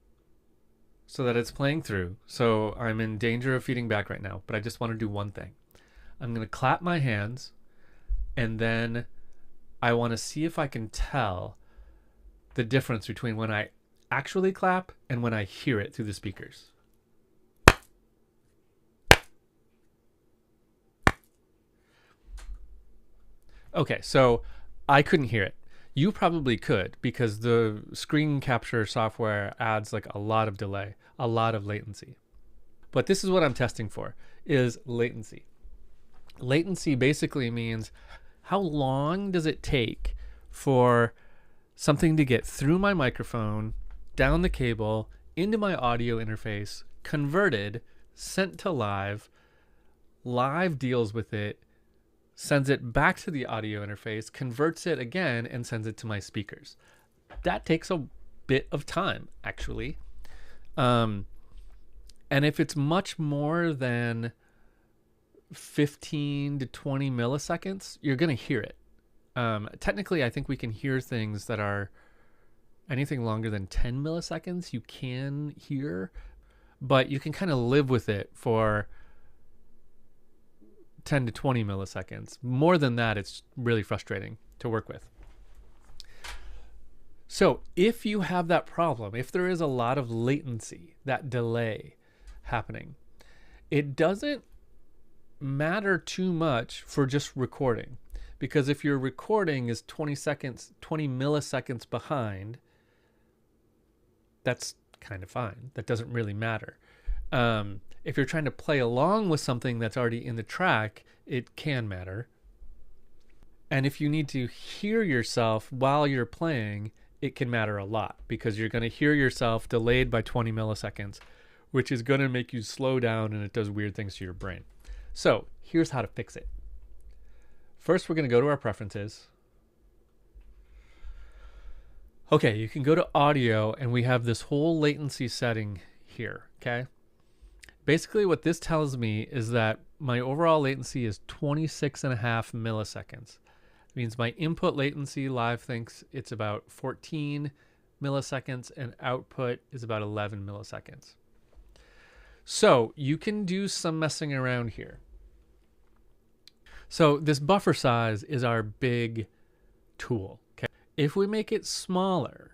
so that it's playing through, so I'm in danger of feeding back right now, but I just want to do one thing. I'm going to clap my hands, and then I want to see if I can tell the difference between when I actually clap and when I hear it through the speakers. Okay, so I couldn't hear it. You probably could because the screen capture software adds like a lot of delay, a lot of latency. But this is what I'm testing for, is latency. Latency basically means how long does it take for something to get through my microphone, down the cable, into my audio interface, converted, sent to live, live deals with it, sends it back to the audio interface, converts it again, and sends it to my speakers. That takes a bit of time, actually. And if it's much more than 15 to 20 milliseconds, you're going to hear it. Technically, I think we can hear things that are anything longer than 10 milliseconds, you can hear, but you can kind of live with it for 10 to 20 milliseconds. More than that, it's really frustrating to work with. So if you have that problem, if there is a lot of latency, that delay happening, it doesn't matter too much for just recording. Because if your recording is 20 milliseconds behind, that's kind of fine. That doesn't really matter. If you're trying to play along with something that's already in the track, it can matter. And if you need to hear yourself while you're playing, it can matter a lot because you're going to hear yourself delayed by 20 milliseconds, which is going to make you slow down, and it does weird things to your brain. So here's how to fix it. First, we're going to go to our preferences. Okay, you can go to audio, and we have this whole latency setting here, okay? Basically, what this tells me is that my overall latency is 26.5 milliseconds. It means my input latency live thinks it's about 14 milliseconds, and output is about 11 milliseconds. So you can do some messing around here. So this buffer size is our big tool. Okay? If we make it smaller,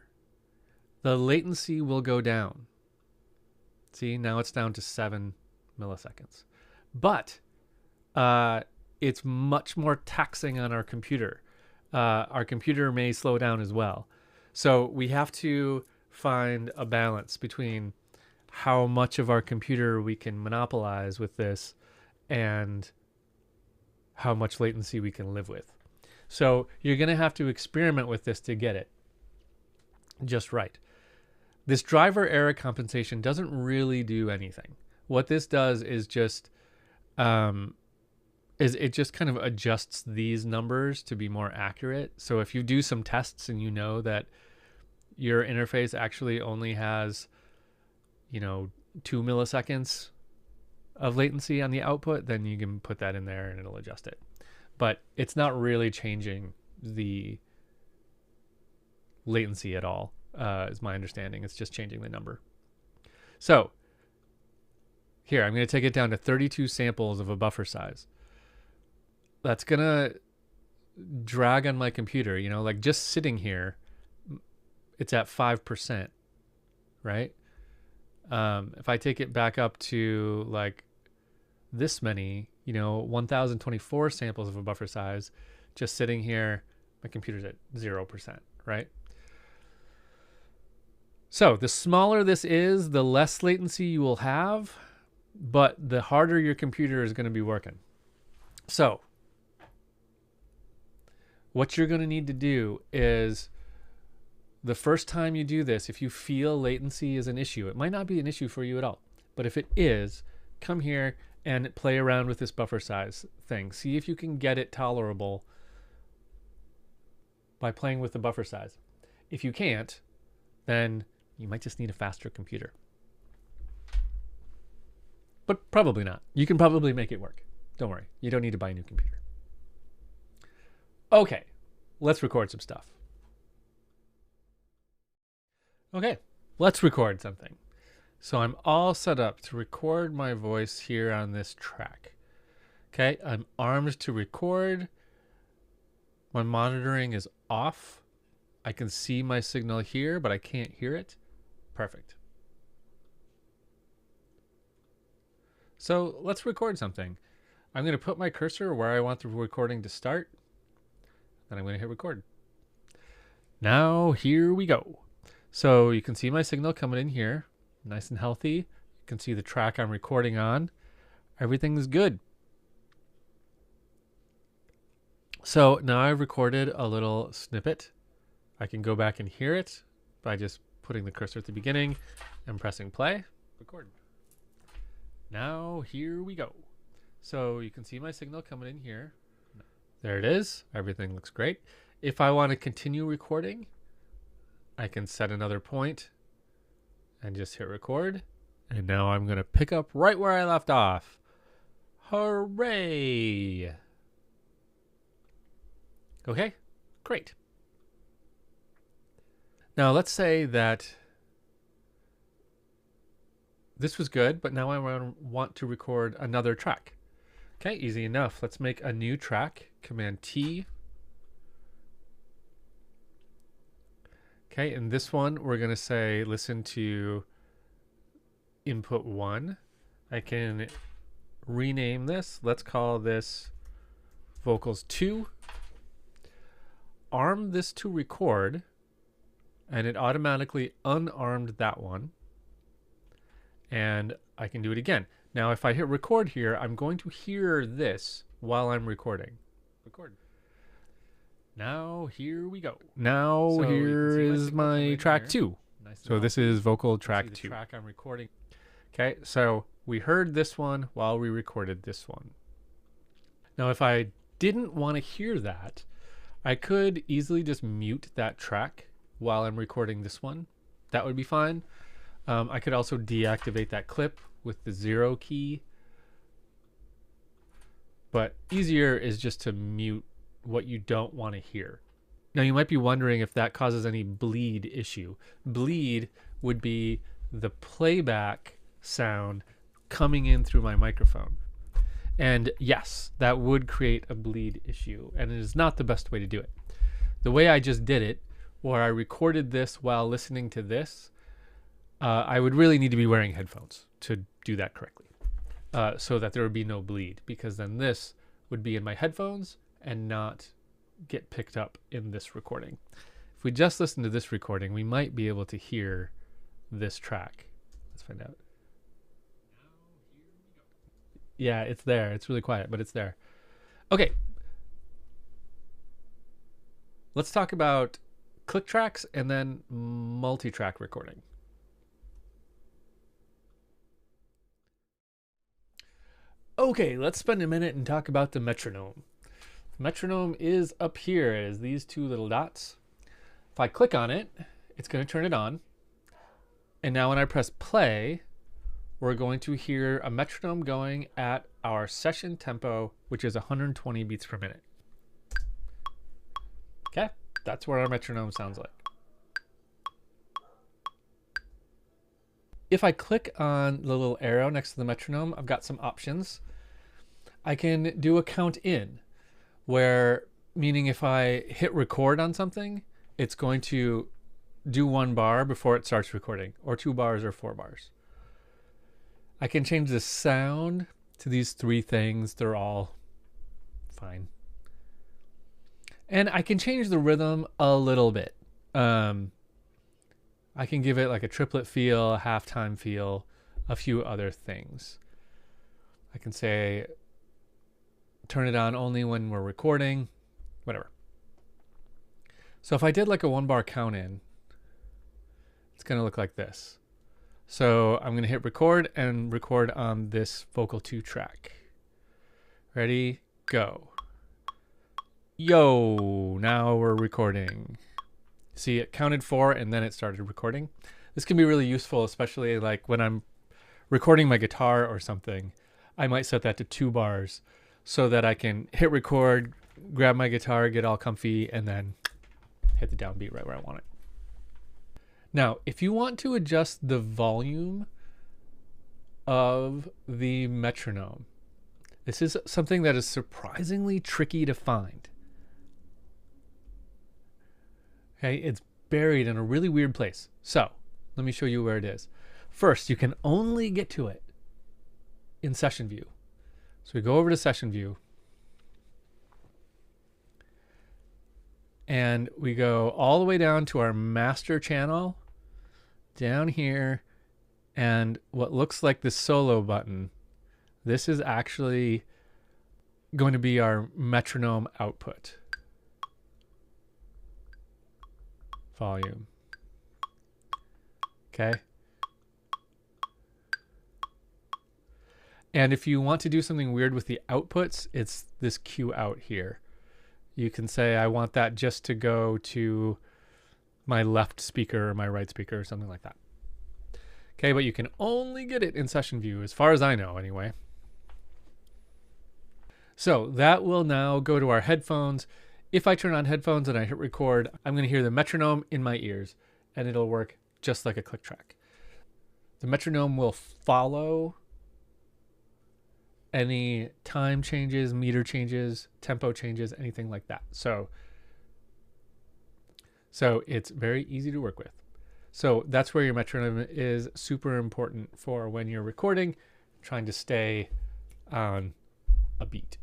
the latency will go down. See, now it's down to 7 milliseconds. But it's much more taxing on our computer. Our computer may slow down as well. So we have to find a balance between how much of our computer we can monopolize with this and how much latency we can live with. So you're going to have to experiment with this to get it just right. This driver error compensation doesn't really do anything. What this does is just it just kind of adjusts these numbers to be more accurate. So if you do some tests and you know that your interface actually only has, 2 milliseconds of latency on the output, then you can put that in there and it'll adjust it. But it's not really changing the latency at all, is my understanding. It's just changing the number. So here, I'm going to take it down to 32 samples of a buffer size. That's going to drag on my computer, like just sitting here, it's at 5%, right? If I take it back up to like this many, 1024 samples of a buffer size, just sitting here, my computer's at 0%, right? So the smaller this is, the less latency you will have, but the harder your computer is going to be working. So what you're going to need to do is, the first time you do this, if you feel latency is an issue, it might not be an issue for you at all, but if it is, come here and play around with this buffer size thing. See if you can get it tolerable by playing with the buffer size. If you can't, then you might just need a faster computer. But probably not. You can probably make it work. Don't worry. You don't need to buy a new computer. Okay, let's record some stuff. Okay, let's record something. So I'm all set up to record my voice here on this track. Okay, I'm armed to record. My monitoring is off. I can see my signal here, but I can't hear it. Perfect. So let's record something. I'm going to put my cursor where I want the recording to start. Then I'm going to hit record. Now here we go. So you can see my signal coming in here, nice and healthy. You can see the track I'm recording on. Everything's good. So now I've recorded a little snippet. I can go back and hear it by just putting the cursor at the beginning and pressing play. Record. Now here we go. So you can see my signal coming in here. There it is. Everything looks great. If I want to continue recording, I can set another point and just hit record. And now I'm going to pick up right where I left off. Hooray! Okay, great. Now let's say that this was good, but now I want to record another track. Okay, easy enough. Let's make a new track. Command T. Okay, in this one, we're going to say listen to input 1. I can rename this. Let's call this vocals 2. Arm this to record, and it automatically unarmed that one. And I can do it again. Now, if I hit record here, I'm going to hear this while I'm recording. Record. Now, here we go. Now, so here is my track 2. Nice. So this is vocal track 2. Track I'm recording. Okay, so we heard this one while we recorded this one. Now, if I didn't want to hear that, I could easily just mute that track while I'm recording this one. That would be fine. I could also deactivate that clip with the 0 key. But easier is just to mute what you don't want to hear. Now you might be wondering if that causes any bleed issue. Bleed would be the playback sound coming in through my microphone. And yes, that would create a bleed issue, and it is not the best way to do it. The way I just did it, where I recorded this while listening to this, I would really need to be wearing headphones to do that correctly, so that there would be no bleed, because then this would be in my headphones and not get picked up in this recording. If we just listen to this recording, we might be able to hear this track. Let's find out. Yeah, it's there. It's really quiet, but it's there. Okay. Let's talk about click tracks and then multi-track recording. Okay, let's spend a minute and talk about the metronome. The metronome is up here as these two little dots. If I click on it, it's going to turn it on. And now when I press play, we're going to hear a metronome going at our session tempo, which is 120 beats per minute. Okay, that's what our metronome sounds like. If I click on the little arrow next to the metronome, I've got some options. I can do a count in, where meaning if I hit record on something, it's going to do 1 bar before it starts recording, or 2 bars or 4 bars. I can change the sound to these 3 things. They're all fine. And I can change the rhythm a little bit. I can give it like a triplet feel, a halftime feel, a few other things. I can say, turn it on only when we're recording, whatever. So if I did like a 1 bar count in, it's going to look like this. So I'm going to hit record and record on this vocal 2 track. Ready, go. Yo, now we're recording. See, it counted 4 and then it started recording. This can be really useful, especially like when I'm recording my guitar or something. I might set that to 2 bars so that I can hit record, grab my guitar, get all comfy, and then hit the downbeat right where I want it. Now, if you want to adjust the volume of the metronome, this is something that is surprisingly tricky to find. Okay, it's buried in a really weird place. So let me show you where it is. First, you can only get to it in session view. So we go over to session view and we go all the way down to our master channel down here, and what looks like the solo button, this is actually going to be our metronome output. Volume. Okay. And if you want to do something weird with the outputs, it's this Q out here. You can say, I want that just to go to my left speaker or my right speaker or something like that. Okay, but you can only get it in session view, as far as I know anyway. So that will now go to our headphones. If I turn on headphones and I hit record, I'm going to hear the metronome in my ears, and it'll work just like a click track. The metronome will follow any time changes, meter changes, tempo changes, anything like that. So it's very easy to work with. So that's where your metronome is super important for when you're recording, trying to stay on a beat.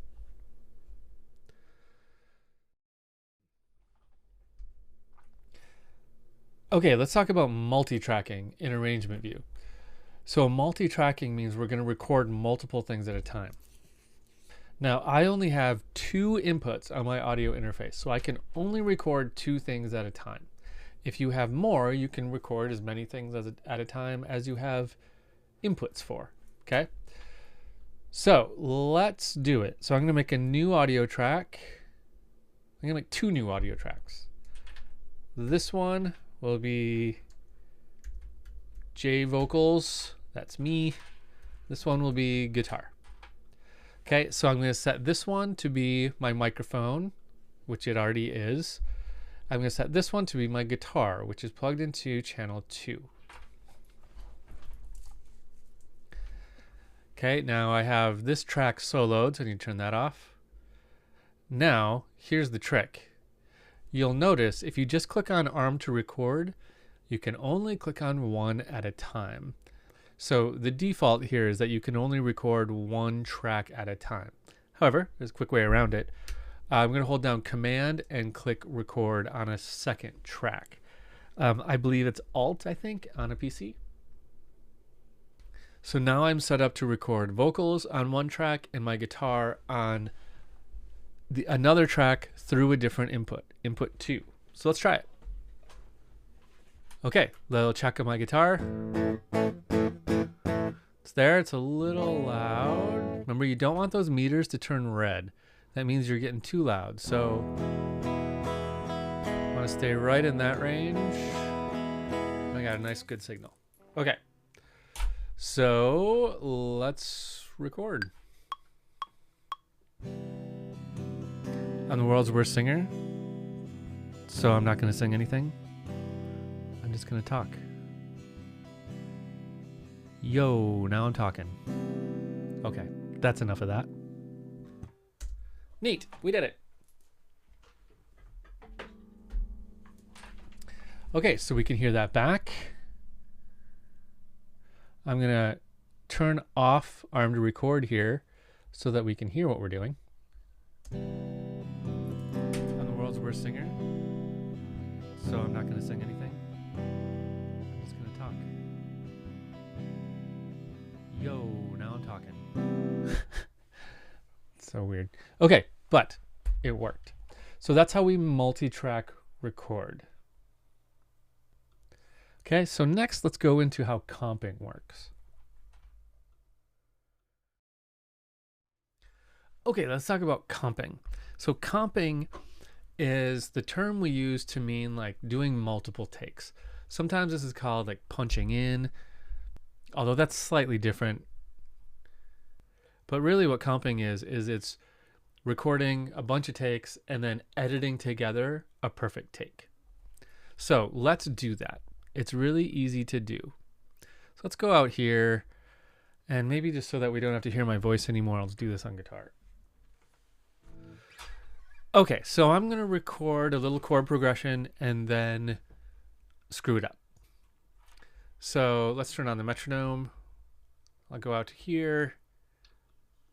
Okay, let's talk about multi-tracking in arrangement view. So multi-tracking means we're going to record multiple things at a time. Now, I only have 2 inputs on my audio interface, so I can only record 2 things at a time. If you have more, you can record as many things at a time as you have inputs for, okay? So let's do it. So I'm going to make a new audio track. I'm going to make 2 new audio tracks. This one will be J vocals, that's me. This one will be guitar. Okay, so I'm going to set this one to be my microphone, which it already is. I'm going to set this one to be my guitar, which is plugged into channel 2. Okay, now I have this track soloed, so I need to turn that off. Now, here's the trick. You'll notice if you just click on arm to record, you can only click on one at a time. So the default here is that you can only record 1 track at a time. However, there's a quick way around it. I'm going to hold down Command and click record on a second track. I believe it's Alt, I think, on a PC. So now I'm set up to record vocals on 1 track and my guitar on another track through a different input 2. So let's try it. Okay, little check of my guitar. It's there, it's a little loud. Remember, you don't want those meters to turn red. That means you're getting too loud. So I want to stay right in that range. I got a nice good signal. Okay, so let's record. I'm the world's worst singer, so I'm not going to sing anything. I'm just going to talk. Yo, now I'm talking. Okay, that's enough of that. Neat, we did it. Okay, so we can hear that back. I'm going to turn off arm to record here so that we can hear what we're doing. I'm the world's worst singer, so I'm not going to sing anything. I'm just going to talk. Yo, now I'm talking. So weird. Okay, but it worked. So that's how we multi-track record. Okay, so next let's go into how comping works. Okay, let's talk about comping. So comping is the term we use to mean like doing multiple takes. Sometimes this is called like punching in, although that's slightly different. But really what comping is it's recording a bunch of takes and then editing together a perfect take. So let's do that. It's really easy to do. So let's go out here, and maybe just so that we don't have to hear my voice anymore, I'll just do this on guitar. Okay, so I'm going to record a little chord progression and then screw it up. So let's turn on the metronome. I'll go out to here,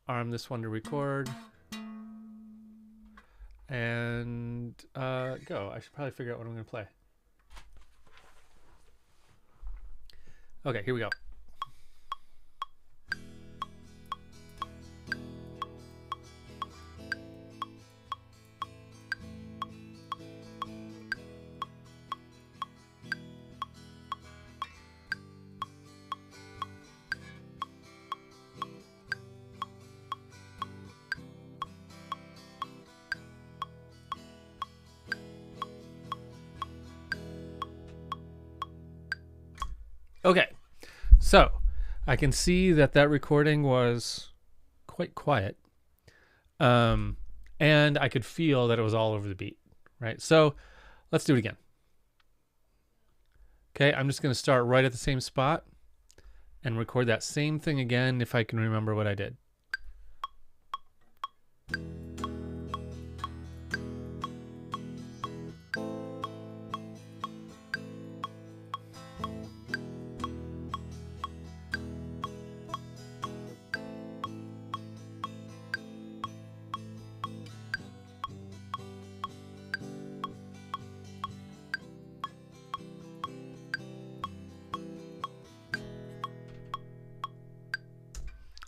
arm this one to record, and go. I should probably figure out what I'm going to play. Okay, here we go. Okay, so I can see that recording was quite quiet, and I could feel that it was all over the beat, right? So let's do it again. Okay, I'm just going to start right at the same spot and record that same thing again if I can remember what I did.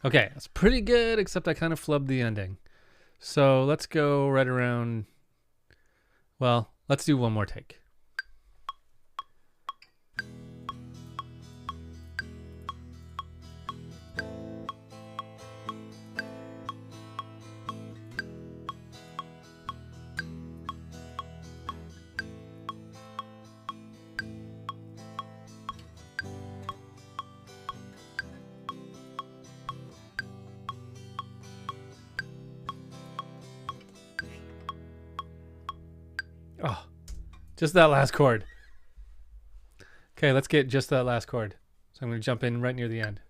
Okay, that's pretty good, except I kind of flubbed the ending. So let's go right around, well, let's do one more take. Oh, just that last chord. Okay, let's get just that last chord. So I'm going to jump in right near the end.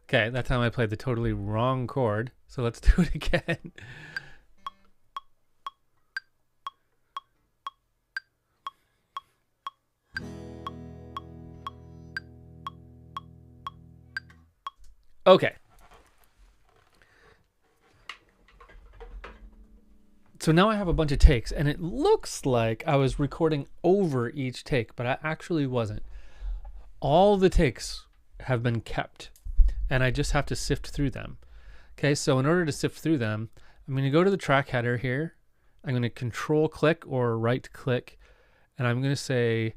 Okay, that time I played the totally wrong chord. So let's do it again. Okay. So now I have a bunch of takes, and it looks like I was recording over each take, but I actually wasn't. All the takes have been kept, and I just have to sift through them. Okay, so in order to sift through them, I'm going to go to the track header here. I'm going to control click or right click, and I'm going to say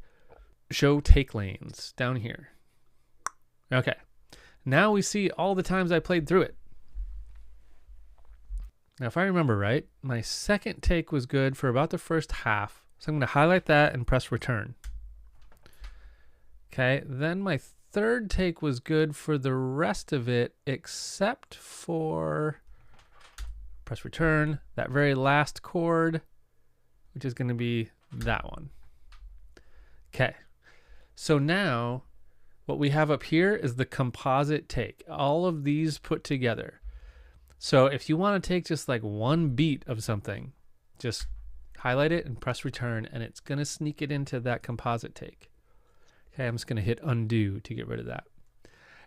show take lanes down here. Okay. Now we see all the times I played through it. Now, if I remember right, my second take was good for about the first half. So I'm going to highlight that and press return. Okay, then my third take was good for the rest of it, except for, press return, that very last chord, which is going to be that one. Okay, so now what we have up here is the composite take, all of these put together. So if you want to take just like one beat of something, just highlight it and press return, and it's going to sneak it into that composite take. Okay, I'm just going to hit undo to get rid of that.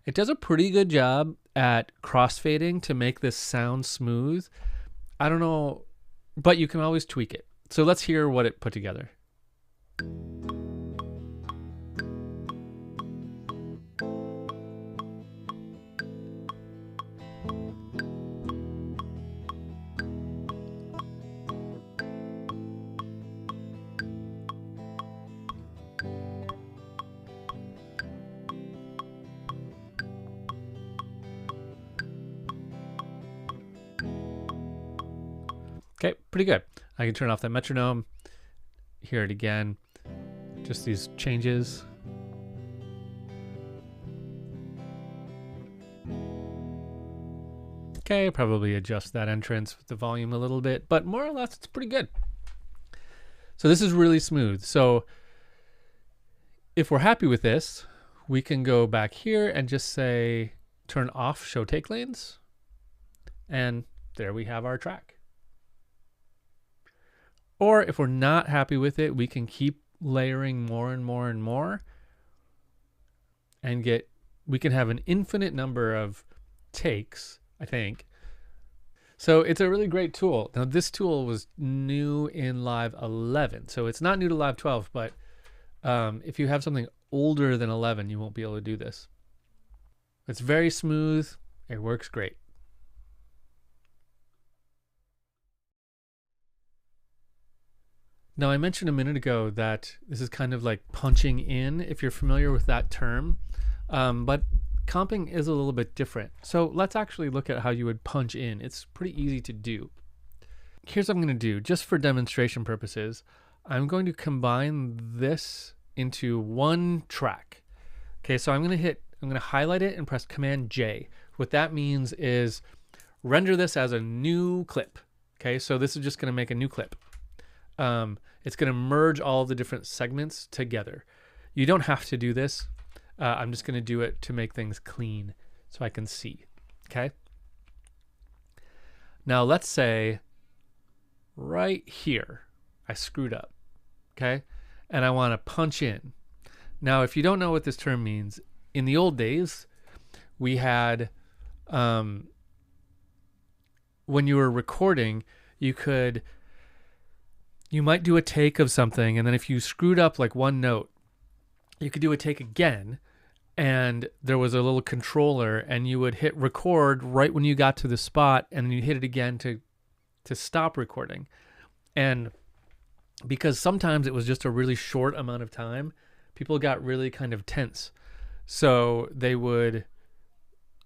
It does a pretty good job at crossfading to make this sound smooth. I don't know, but you can always tweak it. So let's hear what it put together. Okay, pretty good. I can turn off that metronome, hear it again, just these changes. Okay, probably adjust that entrance with the volume a little bit, but more or less it's pretty good. So this is really smooth. So if we're happy with this, we can go back here and just say turn off show take lanes, and there we have our track. Or if we're not happy with it, we can keep layering more and more and more, and we can have an infinite number of takes, I think. So it's a really great tool. Now this tool was new in Live 11, so it's not new to Live 12, but if you have something older than 11, you won't be able to do this. It's very smooth. It works great. Now, I mentioned a minute ago that this is kind of like punching in, if you're familiar with that term, but comping is a little bit different. So let's actually look at how you would punch in. It's pretty easy to do. Here's what I'm going to do, just for demonstration purposes. I'm going to combine this into one track. Okay, so I'm going to highlight it and press Command J. What that means is render this as a new clip. Okay, so this is just going to make a new clip. It's going to merge all the different segments together. You don't have to do this. I'm just going to do it to make things clean so I can see. Okay. Now let's say right here, I screwed up. Okay. And I want to punch in. Now, if you don't know what this term means, in the old days, we had, when you were recording, you might do a take of something, and then if you screwed up like one note, you could do a take again, and there was a little controller, and you would hit record right when you got to the spot, and then you hit it again to stop recording. And because sometimes it was just a really short amount of time, people got really kind of tense. So they would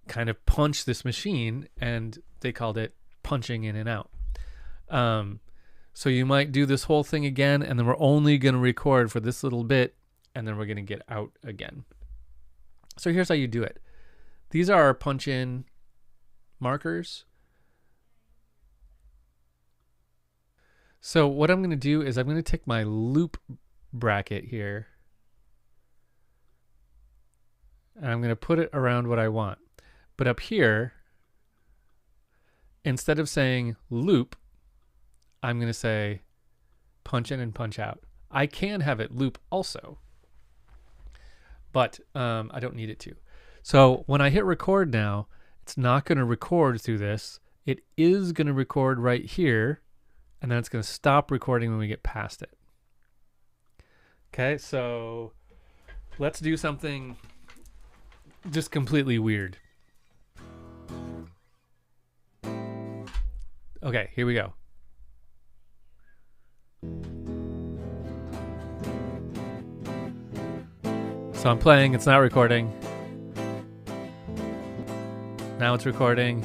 kind of punch this machine, and they called it punching in and out. So you might do this whole thing again, and then we're only going to record for this little bit, and then we're going to get out again. So here's how you do it. These are our punch-in markers. So what I'm going to do is I'm going to take my loop bracket here, and I'm going to put it around what I want. But up here, instead of saying loop, I'm going to say punch in and punch out. I can have it loop also, but I don't need it to. So when I hit record now, it's not going to record through this. It is going to record right here, and then it's going to stop recording when we get past it. Okay, so let's do something just completely weird. Okay, here we go. So I'm playing, it's not recording. Now it's recording.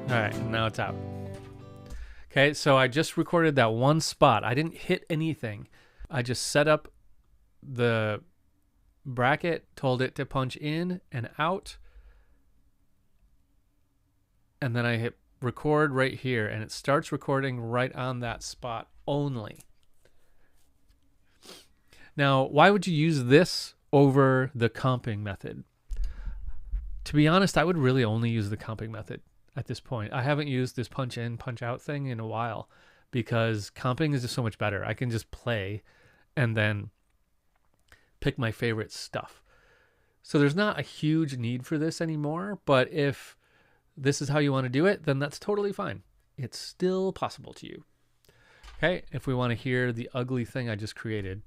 All right, and now it's out. Okay, so I just recorded that one spot. I didn't hit anything. I just set up the bracket, told it to punch in and out, and then I hit record right here, and it starts recording right on that spot only. Now, why would you use this over the comping method? To be honest, I would really only use the comping method at this point. I haven't used this punch in, punch out thing in a while because comping is just so much better. I can just play and then pick my favorite stuff. So there's not a huge need for this anymore, but if this is how you want to do it, then that's totally fine. It's still possible to you. Okay, if we want to hear the ugly thing I just created.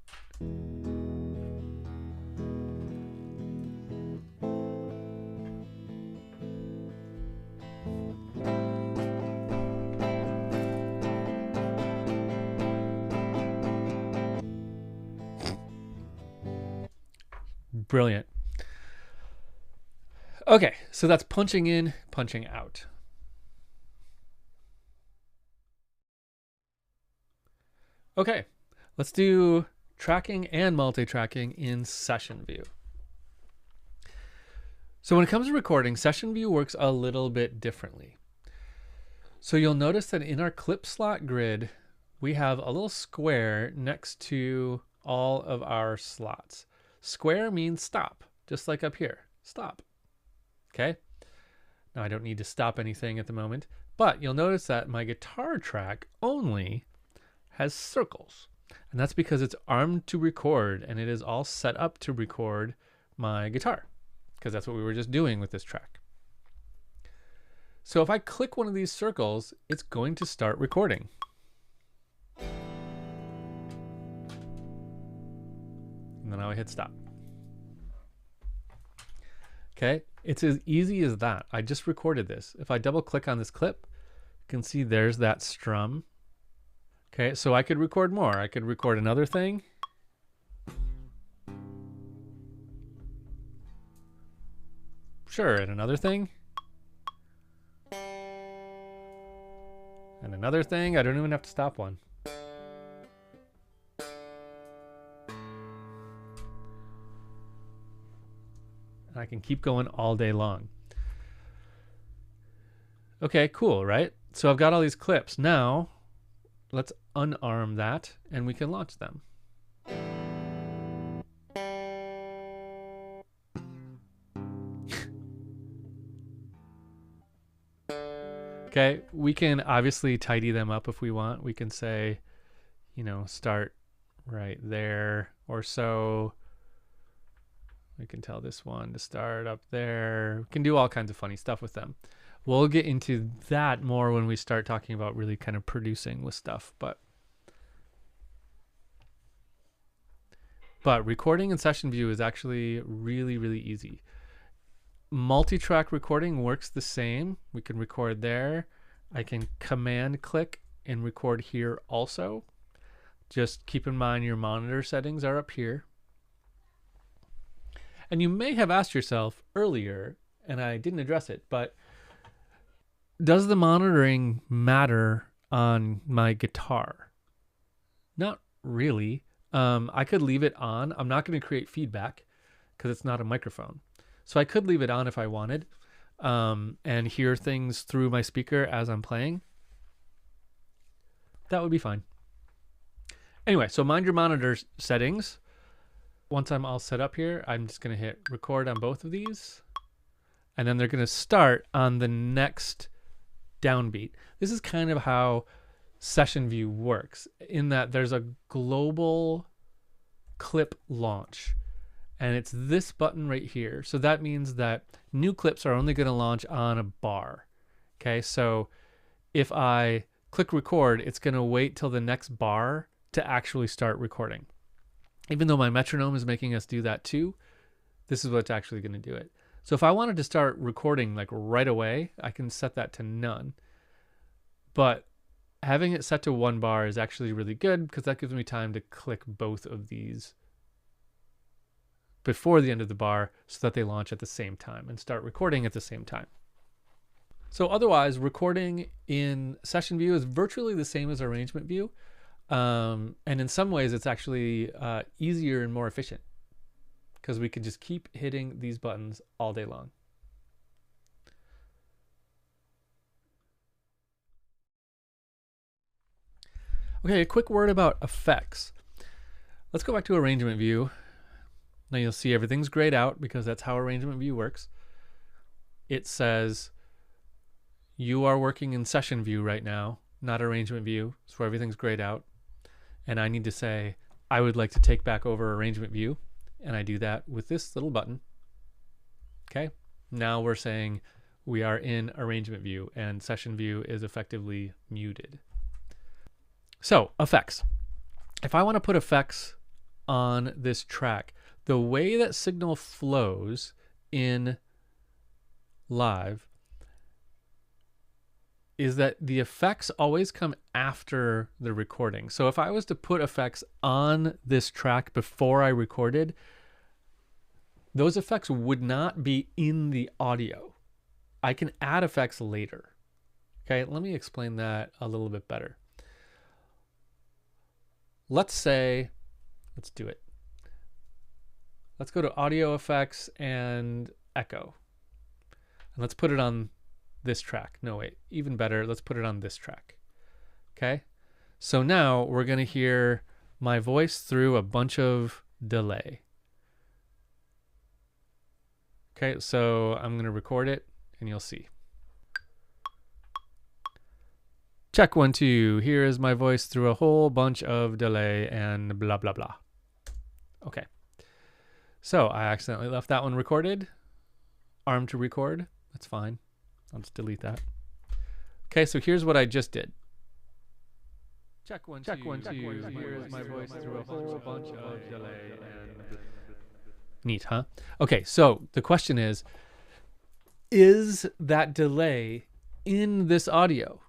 Brilliant. Okay, so that's punching in, punching out. Okay, let's do tracking and multi-tracking in session view. So when it comes to recording, session view works a little bit differently. So you'll notice that in our clip slot grid, we have a little square next to all of our slots. Square means stop, just like up here, stop. Okay. Now I don't need to stop anything at the moment, but you'll notice that my guitar track only has circles. And that's because it's armed to record and it is all set up to record my guitar, because that's what we were just doing with this track. So if I click one of these circles, it's going to start recording. And then I hit stop. Okay, it's as easy as that. I just recorded this. If I double click on this clip, you can see there's that strum. Okay, so I could record more. I could record another thing. Sure, and another thing. And another thing. I don't even have to stop one. And I can keep going all day long. Okay, cool, right? So I've got all these clips. Now, let's unarm that and we can launch them. Okay, we can obviously tidy them up if we want. We can say, you know, start right there or so. We can tell this one to start up there. We can do all kinds of funny stuff with them. We'll get into that more when we start talking about really kind of producing with stuff. But recording in session view is actually really, really easy. Multi-track recording works the same. We can record there. I can command click and record here also. Just keep in mind your monitor settings are up here. And you may have asked yourself earlier, and I didn't address it, but does the monitoring matter on my guitar? Not really. I could leave it on. I'm not going to create feedback because it's not a microphone. So I could leave it on if I wanted and hear things through my speaker as I'm playing. That would be fine. Anyway, so mind your monitor settings. Once I'm all set up here, I'm just going to hit record on both of these. And then they're going to start on the next downbeat. This is kind of how session view works, in that there's a global clip launch. And it's this button right here. So that means that new clips are only going to launch on a bar. Okay, so if I click record, it's going to wait till the next bar to actually start recording. Even though my metronome is making us do that too, this is what's actually going to do it. So if I wanted to start recording like right away, I can set that to none. But having it set to 1 bar is actually really good because that gives me time to click both of these before the end of the bar so that they launch at the same time and start recording at the same time. So otherwise, recording in session view is virtually the same as arrangement view. And in some ways, it's actually easier and more efficient because we can just keep hitting these buttons all day long. Okay, a quick word about effects. Let's go back to arrangement view. Now you'll see everything's grayed out because that's how arrangement view works. It says you are working in session view right now, not arrangement view, so everything's grayed out. And I need to say, I would like to take back over arrangement view. And I do that with this little button. Okay, now we're saying we are in arrangement view and session view is effectively muted. So effects. If I want to put effects on this track, the way that signal flows in live is that the effects always come after the recording. So if I was to put effects on this track before I recorded, those effects would not be in the audio. I can add effects later. Okay, let me explain that a little bit better. Let's do it. Let's go to audio effects and echo. And let's put it on this track. No, wait, even better. Let's put it on this track. Okay. So now we're going to hear my voice through a bunch of delay. Okay. So I'm going to record it and you'll see. Check 1, 2. Here is my voice through a whole bunch of delay and blah, blah, blah. Okay. So I accidentally left that one recorded. Arm to record. That's fine. I'll just delete that. Okay, so here's what I just did. Check 1, 2. Here's my voice through a whole bunch of delay and... Neat, huh? Okay, so the question is that delay in this audio?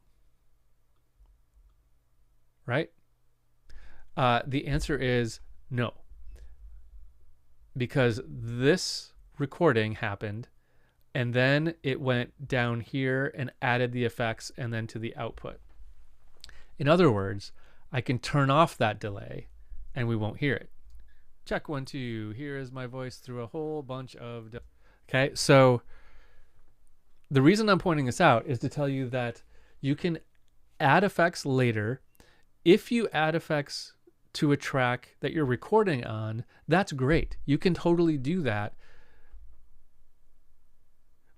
Right? The answer is no. Because this recording happened and then it went down here and added the effects and then to the output. In other words, I can turn off that delay and we won't hear it. Check 1, 2. Here is my voice through a whole bunch of... Okay, so the reason I'm pointing this out is to tell you that you can add effects later. If you add effects to a track that you're recording on, that's great. You can totally do that.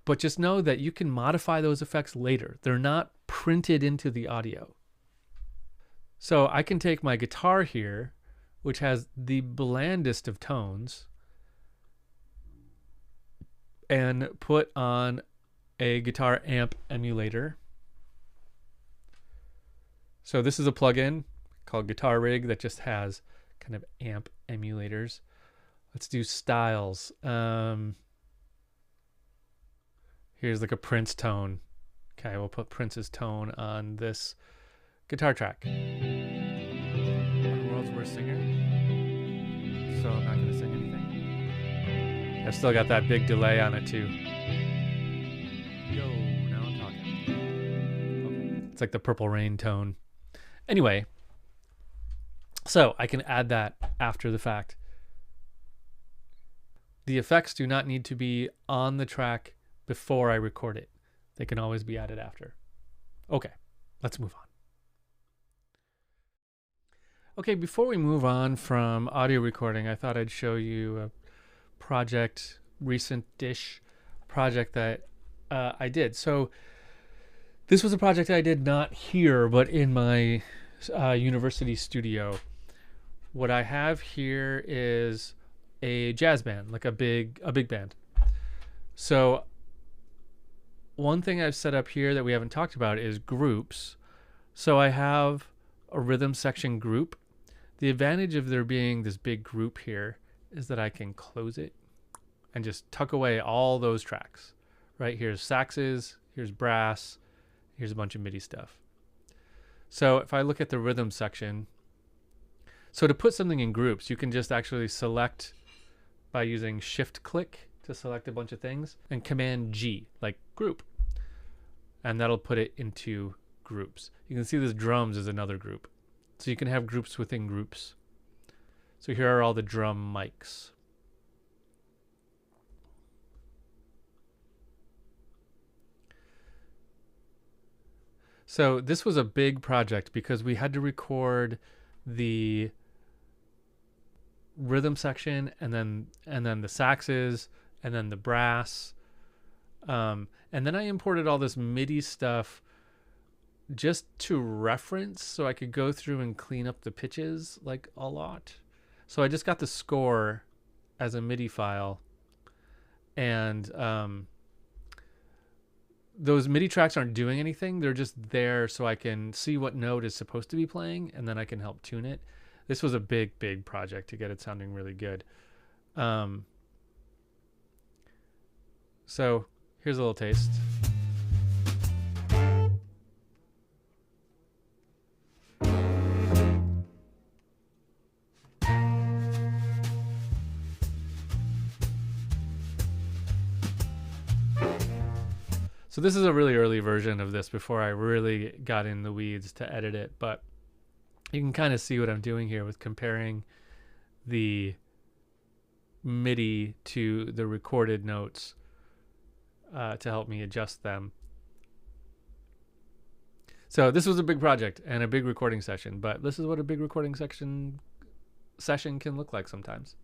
But just know that you can modify those effects later. They're not printed into the audio. So I can take my guitar here, which has the blandest of tones, and put on a guitar amp emulator. So this is a plugin called Guitar Rig that just has kind of amp emulators. Let's do styles. Here's like a Prince tone. Okay, we'll put Prince's tone on this guitar track. I'm the world's worst singer, so I'm not going to sing anything. I've still got that big delay on it too. Yo, now I'm talking. Okay. It's like the Purple Rain tone. Anyway, so I can add that after the fact. The effects do not need to be on the track before I record it. They can always be added after. Okay, let's move on. Okay, before we move on from audio recording, I thought I'd show you a project, recent-ish project that I did. So this was a project I did not here, but in my university studio. What I have here is a jazz band, like a big band. So one thing I've set up here that we haven't talked about is groups. So I have a rhythm section group. The advantage of there being this big group here is that I can close it and just tuck away all those tracks. Right, here's saxes, here's brass, here's a bunch of MIDI stuff. So if I look at the rhythm section, so to put something in groups, you can just actually select by using shift click to select a bunch of things and command G, like group. And that'll put it into groups. You can see this drums is another group. So you can have groups within groups. So here are all the drum mics. So this was a big project because we had to record the rhythm section and then the saxes and then the brass. And then I imported all this MIDI stuff just to reference so I could go through and clean up the pitches like a lot. So I just got the score as a MIDI file, and those MIDI tracks aren't doing anything. They're just there so I can see what note is supposed to be playing, and then I can help tune it. This was a big project to get it sounding really good. So here's a little taste. So this is a really early version of this before I really got in the weeds to edit it, but you can kind of see what I'm doing here with comparing the MIDI to the recorded notes to help me adjust them. So this was a big project and a big recording session, but this is what a big recording session can look like sometimes.